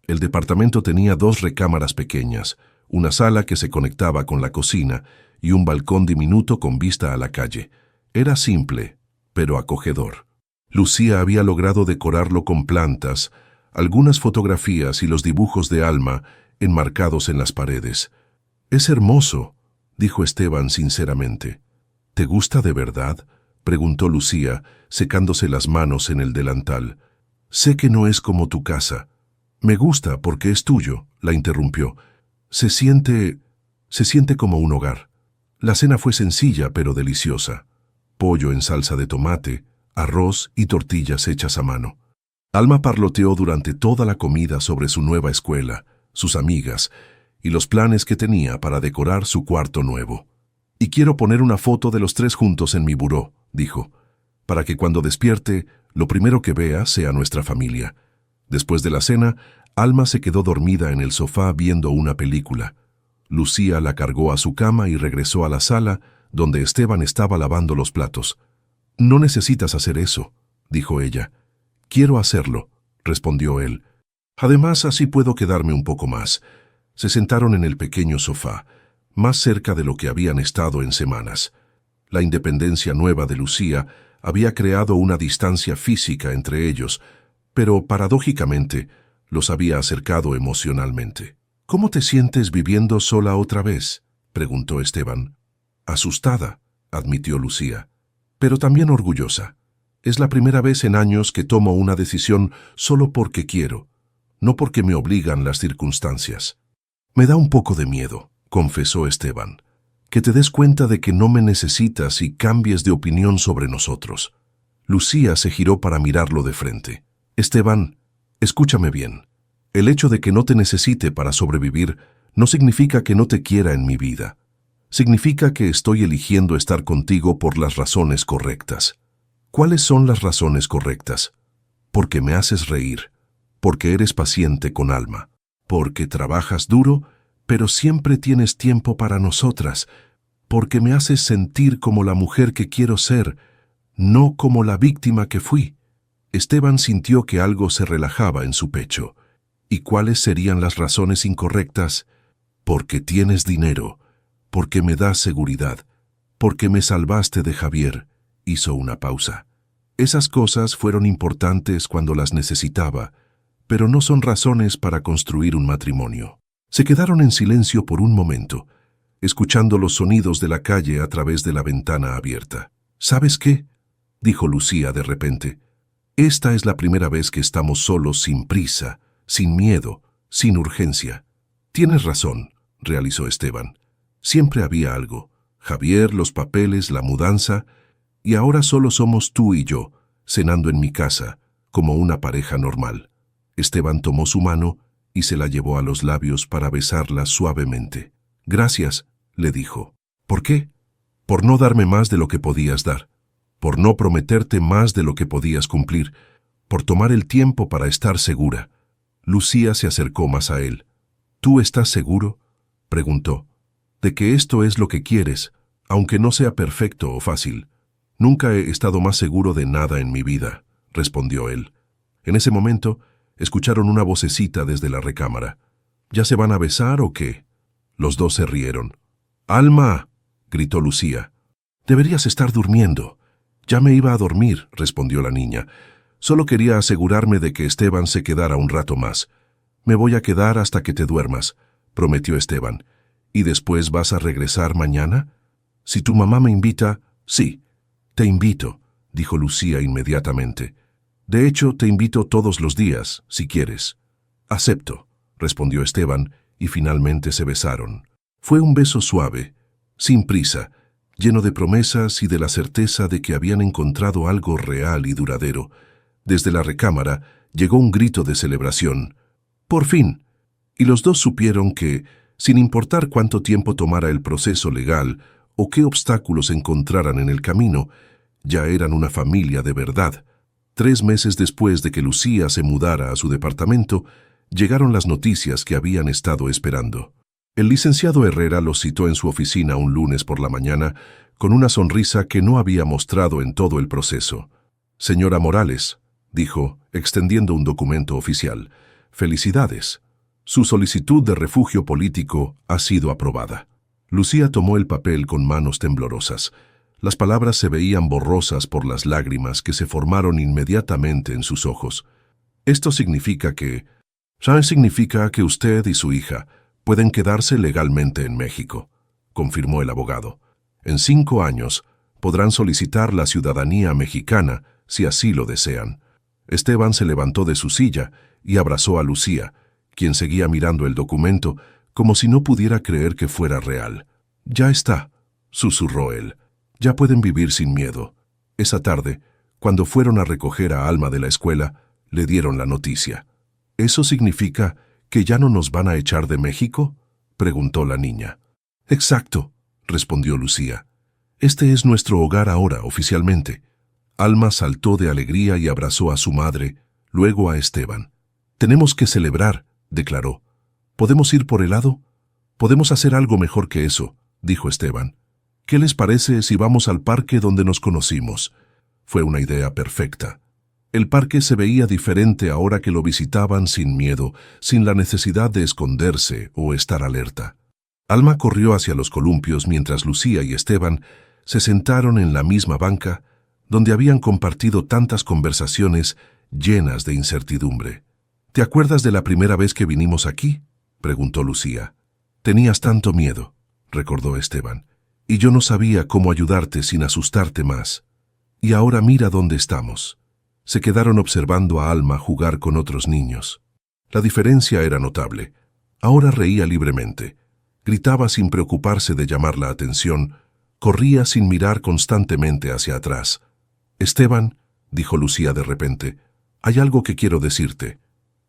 El departamento tenía 2 recámaras pequeñas, una sala que se conectaba con la cocina y un balcón diminuto con vista a la calle. Era simple, pero acogedor. Lucía había logrado decorarlo con plantas, algunas fotografías y los dibujos de Alma enmarcados en las paredes. «Es hermoso», dijo Esteban sinceramente. «¿Te gusta de verdad?», preguntó Lucía, secándose las manos en el delantal. «Sé que no es como tu casa». «Me gusta porque es tuyo», la interrumpió. Se siente como un hogar». La cena fue sencilla pero deliciosa. Pollo en salsa de tomate, arroz y tortillas hechas a mano. Alma parloteó durante toda la comida sobre su nueva escuela, sus amigas y los planes que tenía para decorar su cuarto nuevo. «Y quiero poner una foto de los 3 juntos en mi buró», dijo, «para que cuando despierte, lo primero que vea sea nuestra familia». Después de la cena, Alma se quedó dormida en el sofá viendo una película. Lucía la cargó a su cama y regresó a la sala, donde Esteban estaba lavando los platos. «No necesitas hacer eso», dijo ella. «Quiero hacerlo», respondió él. «Además, así puedo quedarme un poco más». Se sentaron en el pequeño sofá, más cerca de lo que habían estado en semanas. La independencia nueva de Lucía había creado una distancia física entre ellos, pero paradójicamente los había acercado emocionalmente. «¿Cómo te sientes viviendo sola otra vez?», preguntó Esteban. «Asustada», admitió Lucía, «pero también orgullosa. Es la primera vez en años que tomo una decisión solo porque quiero, no porque me obligan las circunstancias». «Me da un poco de miedo», confesó Esteban, «que te des cuenta de que no me necesitas y cambies de opinión sobre nosotros». Lucía se giró para mirarlo de frente. «Esteban, escúchame bien. El hecho de que no te necesite para sobrevivir no significa que no te quiera en mi vida. Significa que estoy eligiendo estar contigo por las razones correctas». «¿Cuáles son las razones correctas?» «Porque me haces reír, porque eres paciente con Alma, porque trabajas duro, pero siempre tienes tiempo para nosotras, porque me haces sentir como la mujer que quiero ser, no como la víctima que fui». Esteban sintió que algo se relajaba en su pecho. «¿Y cuáles serían las razones incorrectas?» «Porque tienes dinero, porque me das seguridad, porque me salvaste de Javier». Hizo una pausa. «Esas cosas fueron importantes cuando las necesitaba, pero no son razones para construir un matrimonio». Se quedaron en silencio por un momento, escuchando los sonidos de la calle a través de la ventana abierta. «¿Sabes qué?», dijo Lucía de repente. «Esta es la primera vez que estamos solos sin prisa, sin miedo, sin urgencia». «Tienes razón», realizó Esteban. «Siempre había algo. Javier, los papeles, la mudanza, y ahora solo somos tú y yo, cenando en mi casa, como una pareja normal». Esteban tomó su mano y se la llevó a los labios para besarla suavemente. «Gracias», le dijo. «¿Por qué?» «Por no darme más de lo que podías dar, por no prometerte más de lo que podías cumplir, por tomar el tiempo para estar segura». Lucía se acercó más a él. «¿Tú estás seguro?», preguntó, «de que esto es lo que quieres, aunque no sea perfecto o fácil». «Nunca he estado más seguro de nada en mi vida», respondió él. En ese momento, escucharon una vocecita desde la recámara. «¿Ya se van a besar o qué?». Los dos se rieron. «¡Alma!», gritó Lucía. «Deberías estar durmiendo». «Ya me iba a dormir», respondió la niña. «Solo quería asegurarme de que Esteban se quedara un rato más». «Me voy a quedar hasta que te duermas», prometió Esteban. «¿Y después vas a regresar mañana?». «Si tu mamá me invita, sí». «Te invito», dijo Lucía inmediatamente. «De hecho, te invito todos los días, si quieres». «Acepto», respondió Esteban, y finalmente se besaron. Fue un beso suave, sin prisa, lleno de promesas y de la certeza de que habían encontrado algo real y duradero. Desde la recámara llegó un grito de celebración. «¡Por fin!». Y los dos supieron que, sin importar cuánto tiempo tomara el proceso legal o qué obstáculos encontraran en el camino, ya eran una familia de verdad. 3 meses después de que Lucía se mudara a su departamento, llegaron las noticias que habían estado esperando. El licenciado Herrera los citó en su oficina un lunes por la mañana con una sonrisa que no había mostrado en todo el proceso. «Señora Morales», dijo, extendiendo un documento oficial, «felicidades. Su solicitud de refugio político ha sido aprobada». Lucía tomó el papel con manos temblorosas. Las palabras se veían borrosas por las lágrimas que se formaron inmediatamente en sus ojos. «Esto significa que... significa que usted y su hija pueden quedarse legalmente en México», confirmó el abogado. «En 5 años podrán solicitar la ciudadanía mexicana si así lo desean». Esteban se levantó de su silla y abrazó a Lucía, quien seguía mirando el documento como si no pudiera creer que fuera real. «Ya está», susurró él. «Ya pueden vivir sin miedo». Esa tarde, cuando fueron a recoger a Alma de la escuela, le dieron la noticia. «¿Eso significa que ya no nos van a echar de México?», preguntó la niña. «Exacto», respondió Lucía. «Este es nuestro hogar ahora, oficialmente». Alma saltó de alegría y abrazó a su madre, luego a Esteban. «Tenemos que celebrar», declaró. «¿Podemos ir por helado? Podemos hacer algo mejor que eso», dijo Esteban. «¿Qué les parece si vamos al parque donde nos conocimos?». Fue una idea perfecta. El parque se veía diferente ahora que lo visitaban sin miedo, sin la necesidad de esconderse o estar alerta. Alma corrió hacia los columpios mientras Lucía y Esteban se sentaron en la misma banca donde habían compartido tantas conversaciones llenas de incertidumbre. ¿Te acuerdas de la primera vez que vinimos aquí?, preguntó Lucía. Tenías tanto miedo, recordó Esteban, y yo no sabía cómo ayudarte sin asustarte más. Y ahora mira dónde estamos. Se quedaron observando a Alma jugar con otros niños. La diferencia era notable. Ahora reía libremente. Gritaba sin preocuparse de llamar la atención. Corría sin mirar constantemente hacia atrás. «Esteban», dijo Lucía de repente, «hay algo que quiero decirte».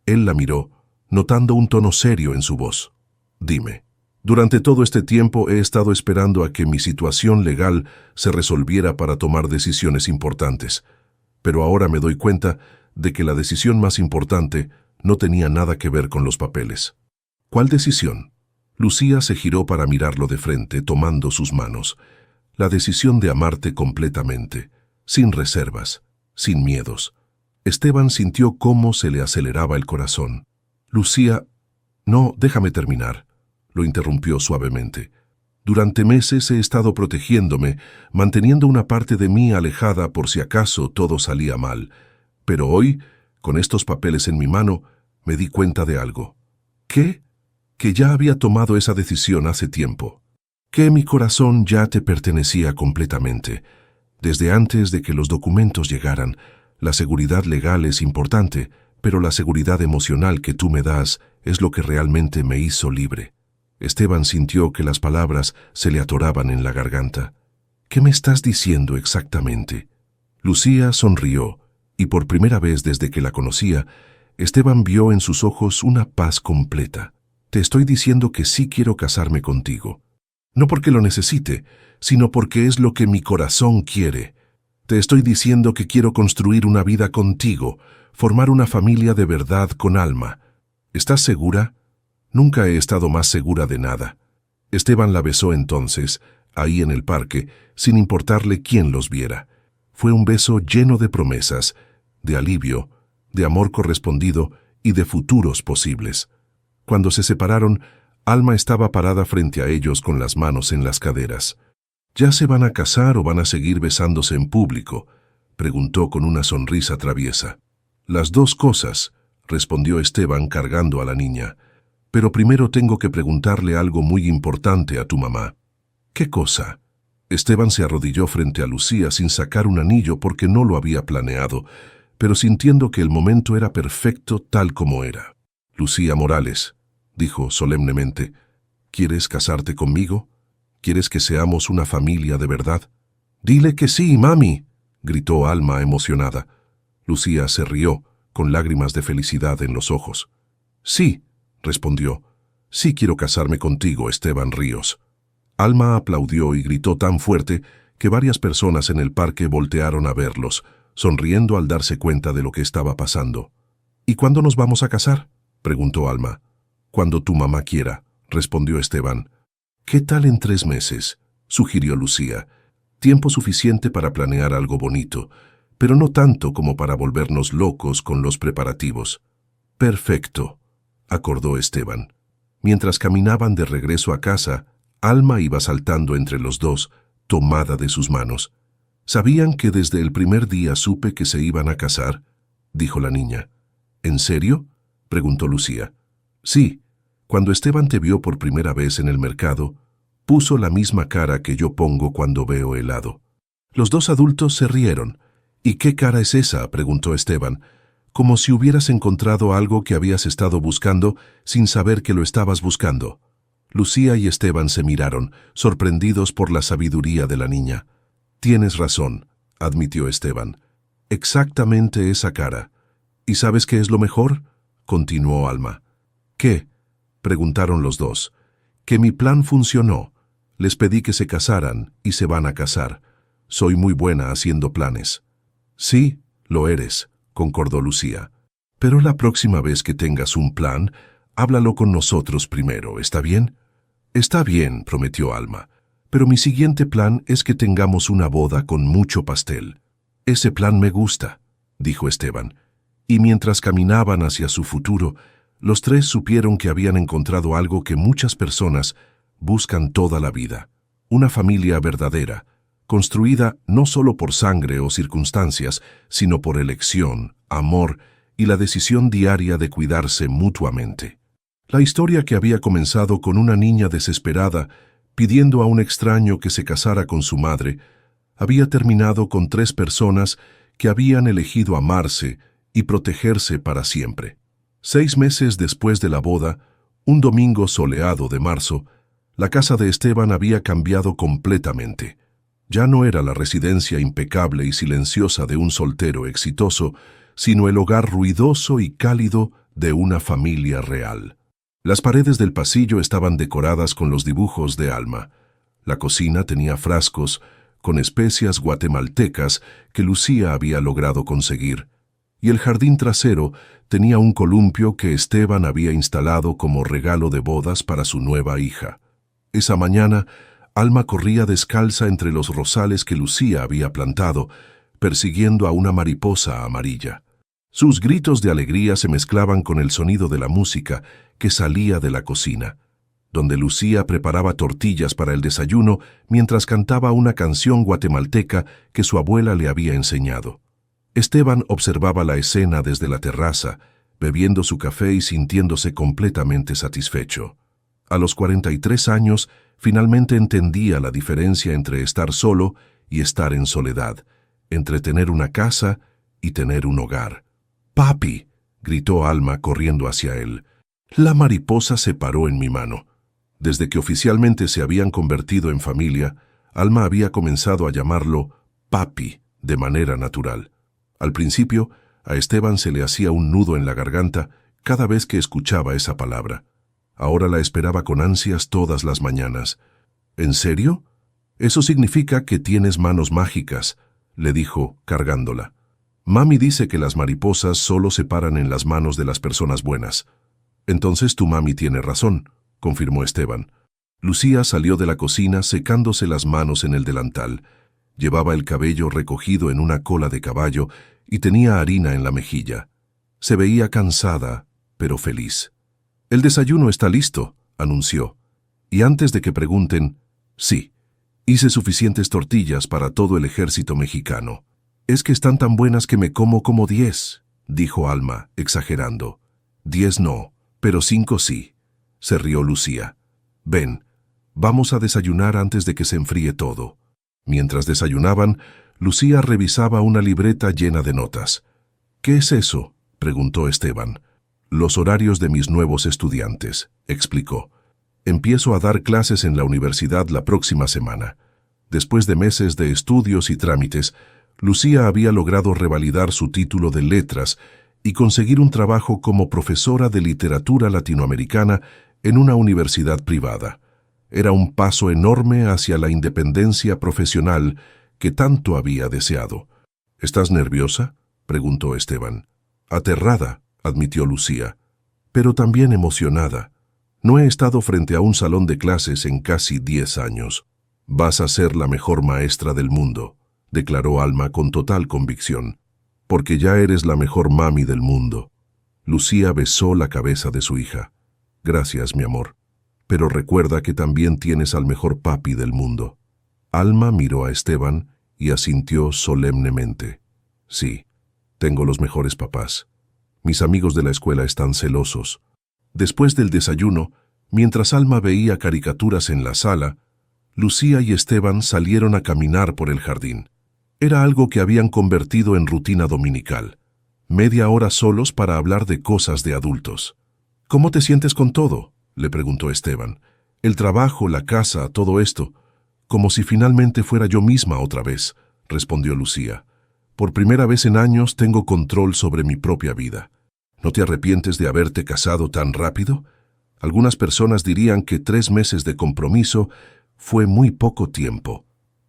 Él la miró, notando un tono serio en su voz. «Dime». Durante todo este tiempo he estado esperando a que mi situación legal se resolviera para tomar decisiones importantes, pero ahora me doy cuenta de que la decisión más importante no tenía nada que ver con los papeles. ¿Cuál decisión? Lucía se giró para mirarlo de frente, tomando sus manos. La decisión de amarte completamente, sin reservas, sin miedos. Esteban sintió cómo se le aceleraba el corazón. Lucía, no, déjame terminar, lo interrumpió suavemente. Durante meses he estado protegiéndome, manteniendo una parte de mí alejada por si acaso todo salía mal. Pero hoy, con estos papeles en mi mano, me di cuenta de algo. ¿Qué? Que ya había tomado esa decisión hace tiempo. Que mi corazón ya te pertenecía completamente. Desde antes de que los documentos llegaran, la seguridad legal es importante, pero la seguridad emocional que tú me das es lo que realmente me hizo libre. Esteban sintió que las palabras se le atoraban en la garganta. ¿Qué me estás diciendo exactamente? Lucía sonrió, y por primera vez desde que la conocía, Esteban vio en sus ojos una paz completa. Te estoy diciendo que sí quiero casarme contigo. No porque lo necesite, sino porque es lo que mi corazón quiere. Te estoy diciendo que quiero construir una vida contigo, formar una familia de verdad con Alma. ¿Estás segura? Nunca he estado más segura de nada. Esteban la besó entonces, ahí en el parque, sin importarle quién los viera. Fue un beso lleno de promesas, de alivio, de amor correspondido y de futuros posibles. Cuando se separaron, Alma estaba parada frente a ellos con las manos en las caderas. ¿Ya se van a casar o van a seguir besándose en público?, preguntó con una sonrisa traviesa. Las dos cosas, respondió Esteban cargando a la niña. Pero primero tengo que preguntarle algo muy importante a tu mamá. ¿Qué cosa? Esteban se arrodilló frente a Lucía sin sacar un anillo porque no lo había planeado, pero sintiendo que el momento era perfecto tal como era. Lucía Morales, dijo solemnemente, ¿quieres casarte conmigo? ¿Quieres que seamos una familia de verdad? Dile que sí, mami, gritó Alma emocionada. Lucía se rió, con lágrimas de felicidad en los ojos. Sí, respondió. Sí quiero casarme contigo, Esteban Ríos. Alma aplaudió y gritó tan fuerte que varias personas en el parque voltearon a verlos, sonriendo al darse cuenta de lo que estaba pasando. ¿Y cuándo nos vamos a casar?, preguntó Alma. Cuando tu mamá quiera, respondió Esteban. ¿Qué tal en 3 meses?, sugirió Lucía. Tiempo suficiente para planear algo bonito, pero no tanto como para volvernos locos con los preparativos. Perfecto, acordó Esteban. Mientras caminaban de regreso a casa, Alma iba saltando entre los dos, tomada de sus manos. ¿Sabían que desde el primer día supe que se iban a casar?, dijo la niña. ¿En serio?, preguntó Lucía. Sí, cuando Esteban te vio por primera vez en el mercado, puso la misma cara que yo pongo cuando veo helado. Los dos adultos se rieron. ¿Y qué cara es esa?, preguntó Esteban. Como si hubieras encontrado algo que habías estado buscando sin saber que lo estabas buscando. Lucía y Esteban se miraron, sorprendidos por la sabiduría de la niña. Tienes razón, admitió Esteban. Exactamente esa cara. ¿Y sabes qué es lo mejor?, continuó Alma. ¿Qué?, preguntaron los dos. Que mi plan funcionó. Les pedí que se casaran y se van a casar. Soy muy buena haciendo planes. Sí, lo eres, concordó Lucía. Pero la próxima vez que tengas un plan, háblalo con nosotros primero, ¿está bien? Está bien, prometió Alma. Pero mi siguiente plan es que tengamos una boda con mucho pastel. Ese plan me gusta, dijo Esteban. Y mientras caminaban hacia su futuro, los tres supieron que habían encontrado algo que muchas personas buscan toda la vida. Una familia verdadera, construida no solo por sangre o circunstancias, sino por elección, amor y la decisión diaria de cuidarse mutuamente. La historia, que había comenzado con una niña desesperada pidiendo a un extraño que se casara con su madre, había terminado con 3 personas que habían elegido amarse y protegerse para siempre. 6 meses después de la boda, un domingo soleado de marzo, la casa de Esteban había cambiado completamente. Ya no era la residencia impecable y silenciosa de un soltero exitoso, sino el hogar ruidoso y cálido de una familia real. Las paredes del pasillo estaban decoradas con los dibujos de Alma. La cocina tenía frascos con especias guatemaltecas que Lucía había logrado conseguir, y el jardín trasero tenía un columpio que Esteban había instalado como regalo de bodas para su nueva hija. Esa mañana, Alma corría descalza entre los rosales que Lucía había plantado, persiguiendo a una mariposa amarilla. Sus gritos de alegría se mezclaban con el sonido de la música que salía de la cocina, donde Lucía preparaba tortillas para el desayuno mientras cantaba una canción guatemalteca que su abuela le había enseñado. Esteban observaba la escena desde la terraza, bebiendo su café y sintiéndose completamente satisfecho. A los 43 años, finalmente entendía la diferencia entre estar solo y estar en soledad, entre tener una casa y tener un hogar. «¡Papi!», gritó Alma corriendo hacia él. La mariposa se paró en mi mano. Desde que oficialmente se habían convertido en familia, Alma había comenzado a llamarlo «papi» de manera natural. Al principio, a Esteban se le hacía un nudo en la garganta cada vez que escuchaba esa palabra. Ahora la esperaba con ansias todas las mañanas. «¿En serio? Eso significa que tienes manos mágicas», le dijo, cargándola. «Mami dice que las mariposas solo se paran en las manos de las personas buenas». «Entonces tu mami tiene razón», confirmó Esteban. Lucía salió de la cocina secándose las manos en el delantal. Llevaba el cabello recogido en una cola de caballo y tenía harina en la mejilla. Se veía cansada, pero feliz. «El desayuno está listo», anunció. Y antes de que pregunten, «Sí, hice suficientes tortillas para todo el ejército mexicano». «Es que están tan buenas que me como 10», dijo Alma, exagerando. 10 no, pero 5 sí, se rió Lucía. «Ven, vamos a desayunar antes de que se enfríe todo». Mientras desayunaban, Lucía revisaba una libreta llena de notas. «¿Qué es eso?», preguntó Esteban. «Los horarios de mis nuevos estudiantes», explicó. «Empiezo a dar clases en la universidad la próxima semana». Después de meses de estudios y trámites, Lucía había logrado revalidar su título de letras y conseguir un trabajo como profesora de literatura latinoamericana en una universidad privada. Era un paso enorme hacia la independencia profesional que tanto había deseado. «¿Estás nerviosa?», preguntó Esteban. «Aterrada», admitió Lucía, «pero también emocionada. No he estado frente a un salón de clases en casi 10 años. Vas a ser la mejor maestra del mundo», declaró Alma con total convicción, «porque ya eres la mejor mami del mundo». Lucía besó la cabeza de su hija. «Gracias, mi amor. Pero recuerda que también tienes al mejor papi del mundo». Alma miró a Esteban y asintió solemnemente. «Sí, tengo los mejores papás. Mis amigos de la escuela están celosos». Después del desayuno, mientras Alma veía caricaturas en la sala, Lucía y Esteban salieron a caminar por el jardín. Era algo que habían convertido en rutina dominical. Media hora solos para hablar de cosas de adultos. «¿Cómo te sientes con todo?», le preguntó Esteban. «El trabajo, la casa, todo esto». «Como si finalmente fuera yo misma otra vez», respondió Lucía. «Por primera vez en años tengo control sobre mi propia vida». «¿No te arrepientes de haberte casado tan rápido? Algunas personas dirían que 3 meses de compromiso fue muy poco tiempo».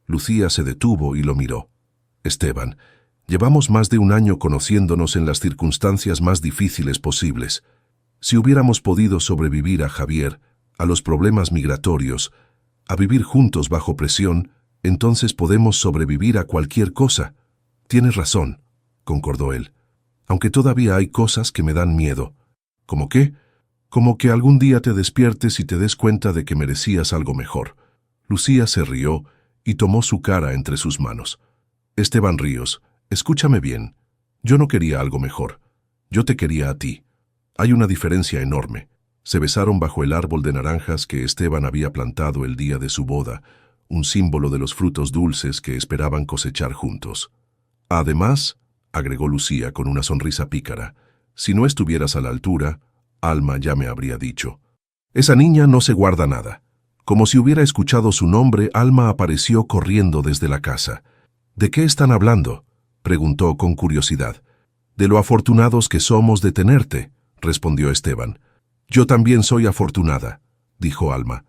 Lucía se detuvo y lo miró. «Esteban, llevamos más de 1 año conociéndonos en las circunstancias más difíciles posibles. Si hubiéramos podido sobrevivir a Javier, a los problemas migratorios, a vivir juntos bajo presión, entonces podemos sobrevivir a cualquier cosa». «Tienes razón», concordó él. «Aunque todavía hay cosas que me dan miedo». «¿Cómo qué?». «Como que algún día te despiertes y te des cuenta de que merecías algo mejor». Lucía se rió y tomó su cara entre sus manos. Esteban Ríos, escúchame bien. Yo no quería algo mejor. Yo te quería a ti. Hay una diferencia enorme. Se besaron bajo el árbol de naranjas que Esteban había plantado el día de su boda, un símbolo de los frutos dulces que esperaban cosechar juntos. Además, agregó Lucía con una sonrisa pícara, si no estuvieras a la altura, Alma ya me habría dicho. Esa niña no se guarda nada. Como si hubiera escuchado su nombre, Alma apareció corriendo desde la casa. ¿De qué están hablando?, preguntó con curiosidad. De lo afortunados que somos de tenerte, respondió Esteban. Yo también soy afortunada, dijo Alma.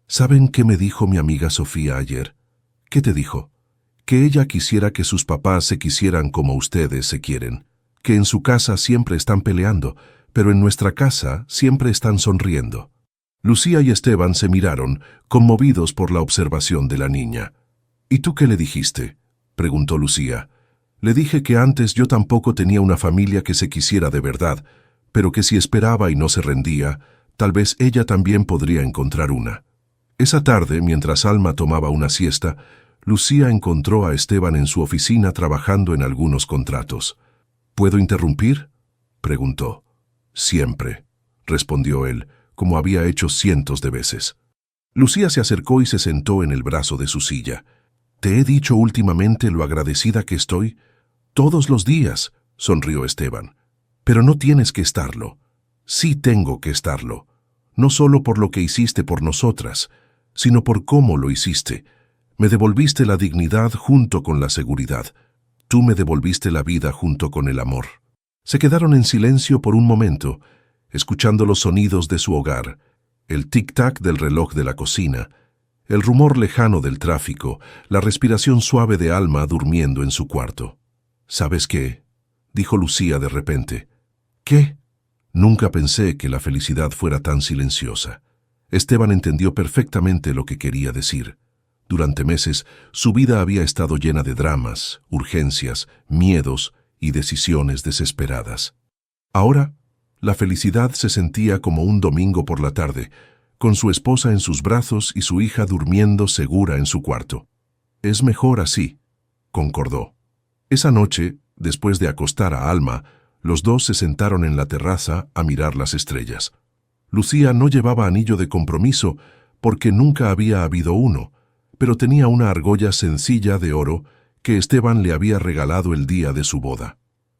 ¿Saben qué me dijo mi amiga Sofía ayer? ¿Qué te dijo? Que ella quisiera que sus papás se quisieran como ustedes se quieren, que en su casa siempre están peleando, pero en nuestra casa siempre están sonriendo. Lucía y Esteban se miraron, conmovidos por la observación de la niña. ¿Y tú qué le dijiste?, preguntó Lucía. Le dije que antes yo tampoco tenía una familia que se quisiera de verdad, pero que si esperaba y no se rendía, tal vez ella también podría encontrar una. Esa tarde, mientras Alma tomaba una siesta, Lucía encontró a Esteban en su oficina trabajando en algunos contratos. ¿Puedo interrumpir?, preguntó. Siempre, respondió él, como había hecho cientos de veces. Lucía se acercó y se sentó en el brazo de su silla. ¿Te he dicho últimamente lo agradecida que estoy? Todos los días, sonrió Esteban. Pero no tienes que estarlo. Sí tengo que estarlo. No solo por lo que hiciste por nosotras, sino por cómo lo hiciste. Me devolviste la dignidad junto con la seguridad. Tú me devolviste la vida junto con el amor. Se quedaron en silencio por un momento, escuchando los sonidos de su hogar, el tic-tac del reloj de la cocina, el rumor lejano del tráfico, la respiración suave de Alma durmiendo en su cuarto. ¿Sabes qué?, dijo Lucía de repente. ¿Qué? Nunca pensé que la felicidad fuera tan silenciosa. Esteban entendió perfectamente lo que quería decir. Durante meses, su vida había estado llena de dramas, urgencias, miedos y decisiones desesperadas. Ahora, la felicidad se sentía como un domingo por la tarde, con su esposa en sus brazos y su hija durmiendo segura en su cuarto. Es mejor así, concordó. Esa noche, después de acostar a Alma, los dos se sentaron en la terraza a mirar las estrellas. Lucía no llevaba anillo de compromiso porque nunca había habido uno, pero tenía una argolla sencilla de oro que Esteban le había regalado el día de su boda.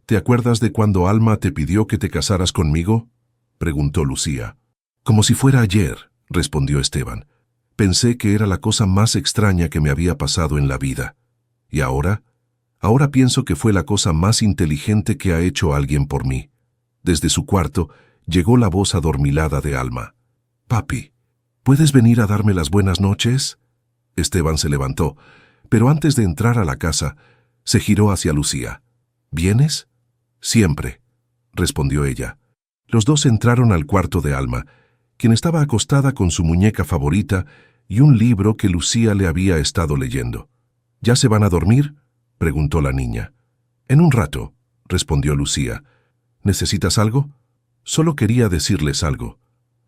¿Te acuerdas de cuando Alma te pidió que te casaras conmigo?, preguntó Lucía. Como si fuera ayer, respondió Esteban. Pensé que era la cosa más extraña que me había pasado en la vida. ¿Y ahora? Ahora pienso que fue la cosa más inteligente que ha hecho alguien por mí. Desde su cuarto llegó la voz adormilada de Alma. «Papi, ¿puedes venir a darme las buenas noches?». Esteban se levantó, pero antes de entrar a la casa, se giró hacia Lucía. «¿Vienes?». «Siempre», respondió ella. Los dos entraron al cuarto de Alma, quien estaba acostada con su muñeca favorita y un libro que Lucía le había estado leyendo. «¿Ya se van a dormir?», preguntó la niña. «En un rato», respondió Lucía. «¿Necesitas algo?». «Solo quería decirles algo»,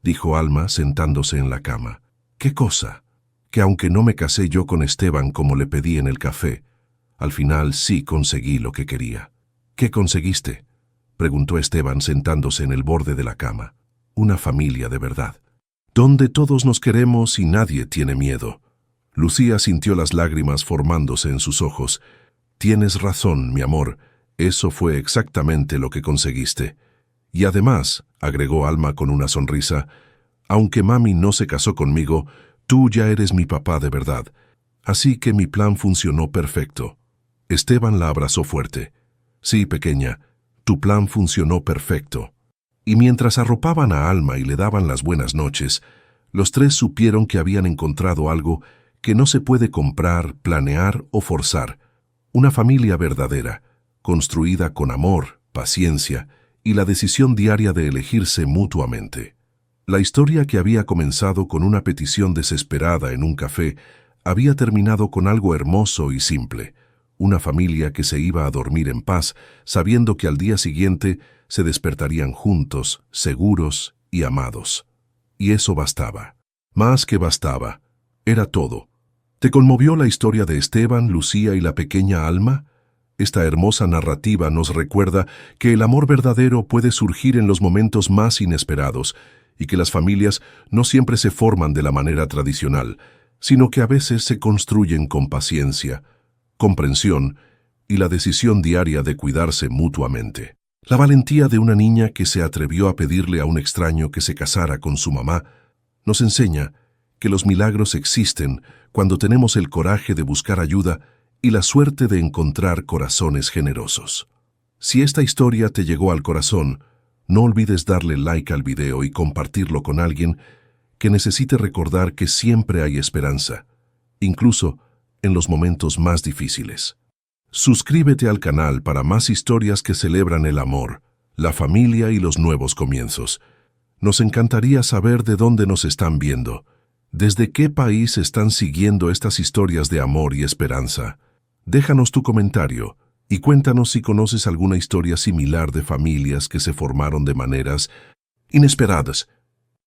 dijo Alma sentándose en la cama. «¿Qué cosa?». «Que aunque no me casé yo con Esteban como le pedí en el café, al final sí conseguí lo que quería». «¿Qué conseguiste?», preguntó Esteban sentándose en el borde de la cama. «Una familia de verdad, donde todos nos queremos y nadie tiene miedo». Lucía sintió las lágrimas formándose en sus ojos. «Tienes razón, mi amor, eso fue exactamente lo que conseguiste. Y además», agregó Alma con una sonrisa, «aunque mami no se casó conmigo, tú ya eres mi papá de verdad. Así que mi plan funcionó perfecto». Esteban la abrazó fuerte. «Sí, pequeña, tu plan funcionó perfecto». Y mientras arropaban a Alma y le daban las buenas noches, los tres supieron que habían encontrado algo que no se puede comprar, planear o forzar. Una familia verdadera, construida con amor, paciencia y la decisión diaria de elegirse mutuamente. La historia que había comenzado con una petición desesperada en un café había terminado con algo hermoso y simple. Una familia que se iba a dormir en paz, sabiendo que al día siguiente se despertarían juntos, seguros y amados. Y eso bastaba. Más que bastaba. Era todo. ¿Te conmovió la historia de Esteban, Lucía y la pequeña Alma? Esta hermosa narrativa nos recuerda que el amor verdadero puede surgir en los momentos más inesperados y que las familias no siempre se forman de la manera tradicional, sino que a veces se construyen con paciencia, comprensión y la decisión diaria de cuidarse mutuamente. La valentía de una niña que se atrevió a pedirle a un extraño que se casara con su mamá nos enseña que los milagros existen cuando tenemos el coraje de buscar ayuda y la suerte de encontrar corazones generosos. Si esta historia te llegó al corazón, no olvides darle like al video y compartirlo con alguien que necesite recordar que siempre hay esperanza, incluso en los momentos más difíciles. Suscríbete al canal para más historias que celebran el amor, la familia y los nuevos comienzos. Nos encantaría saber de dónde nos están viendo, desde qué país están siguiendo estas historias de amor y esperanza. Déjanos tu comentario y cuéntanos si conoces alguna historia similar de familias que se formaron de maneras inesperadas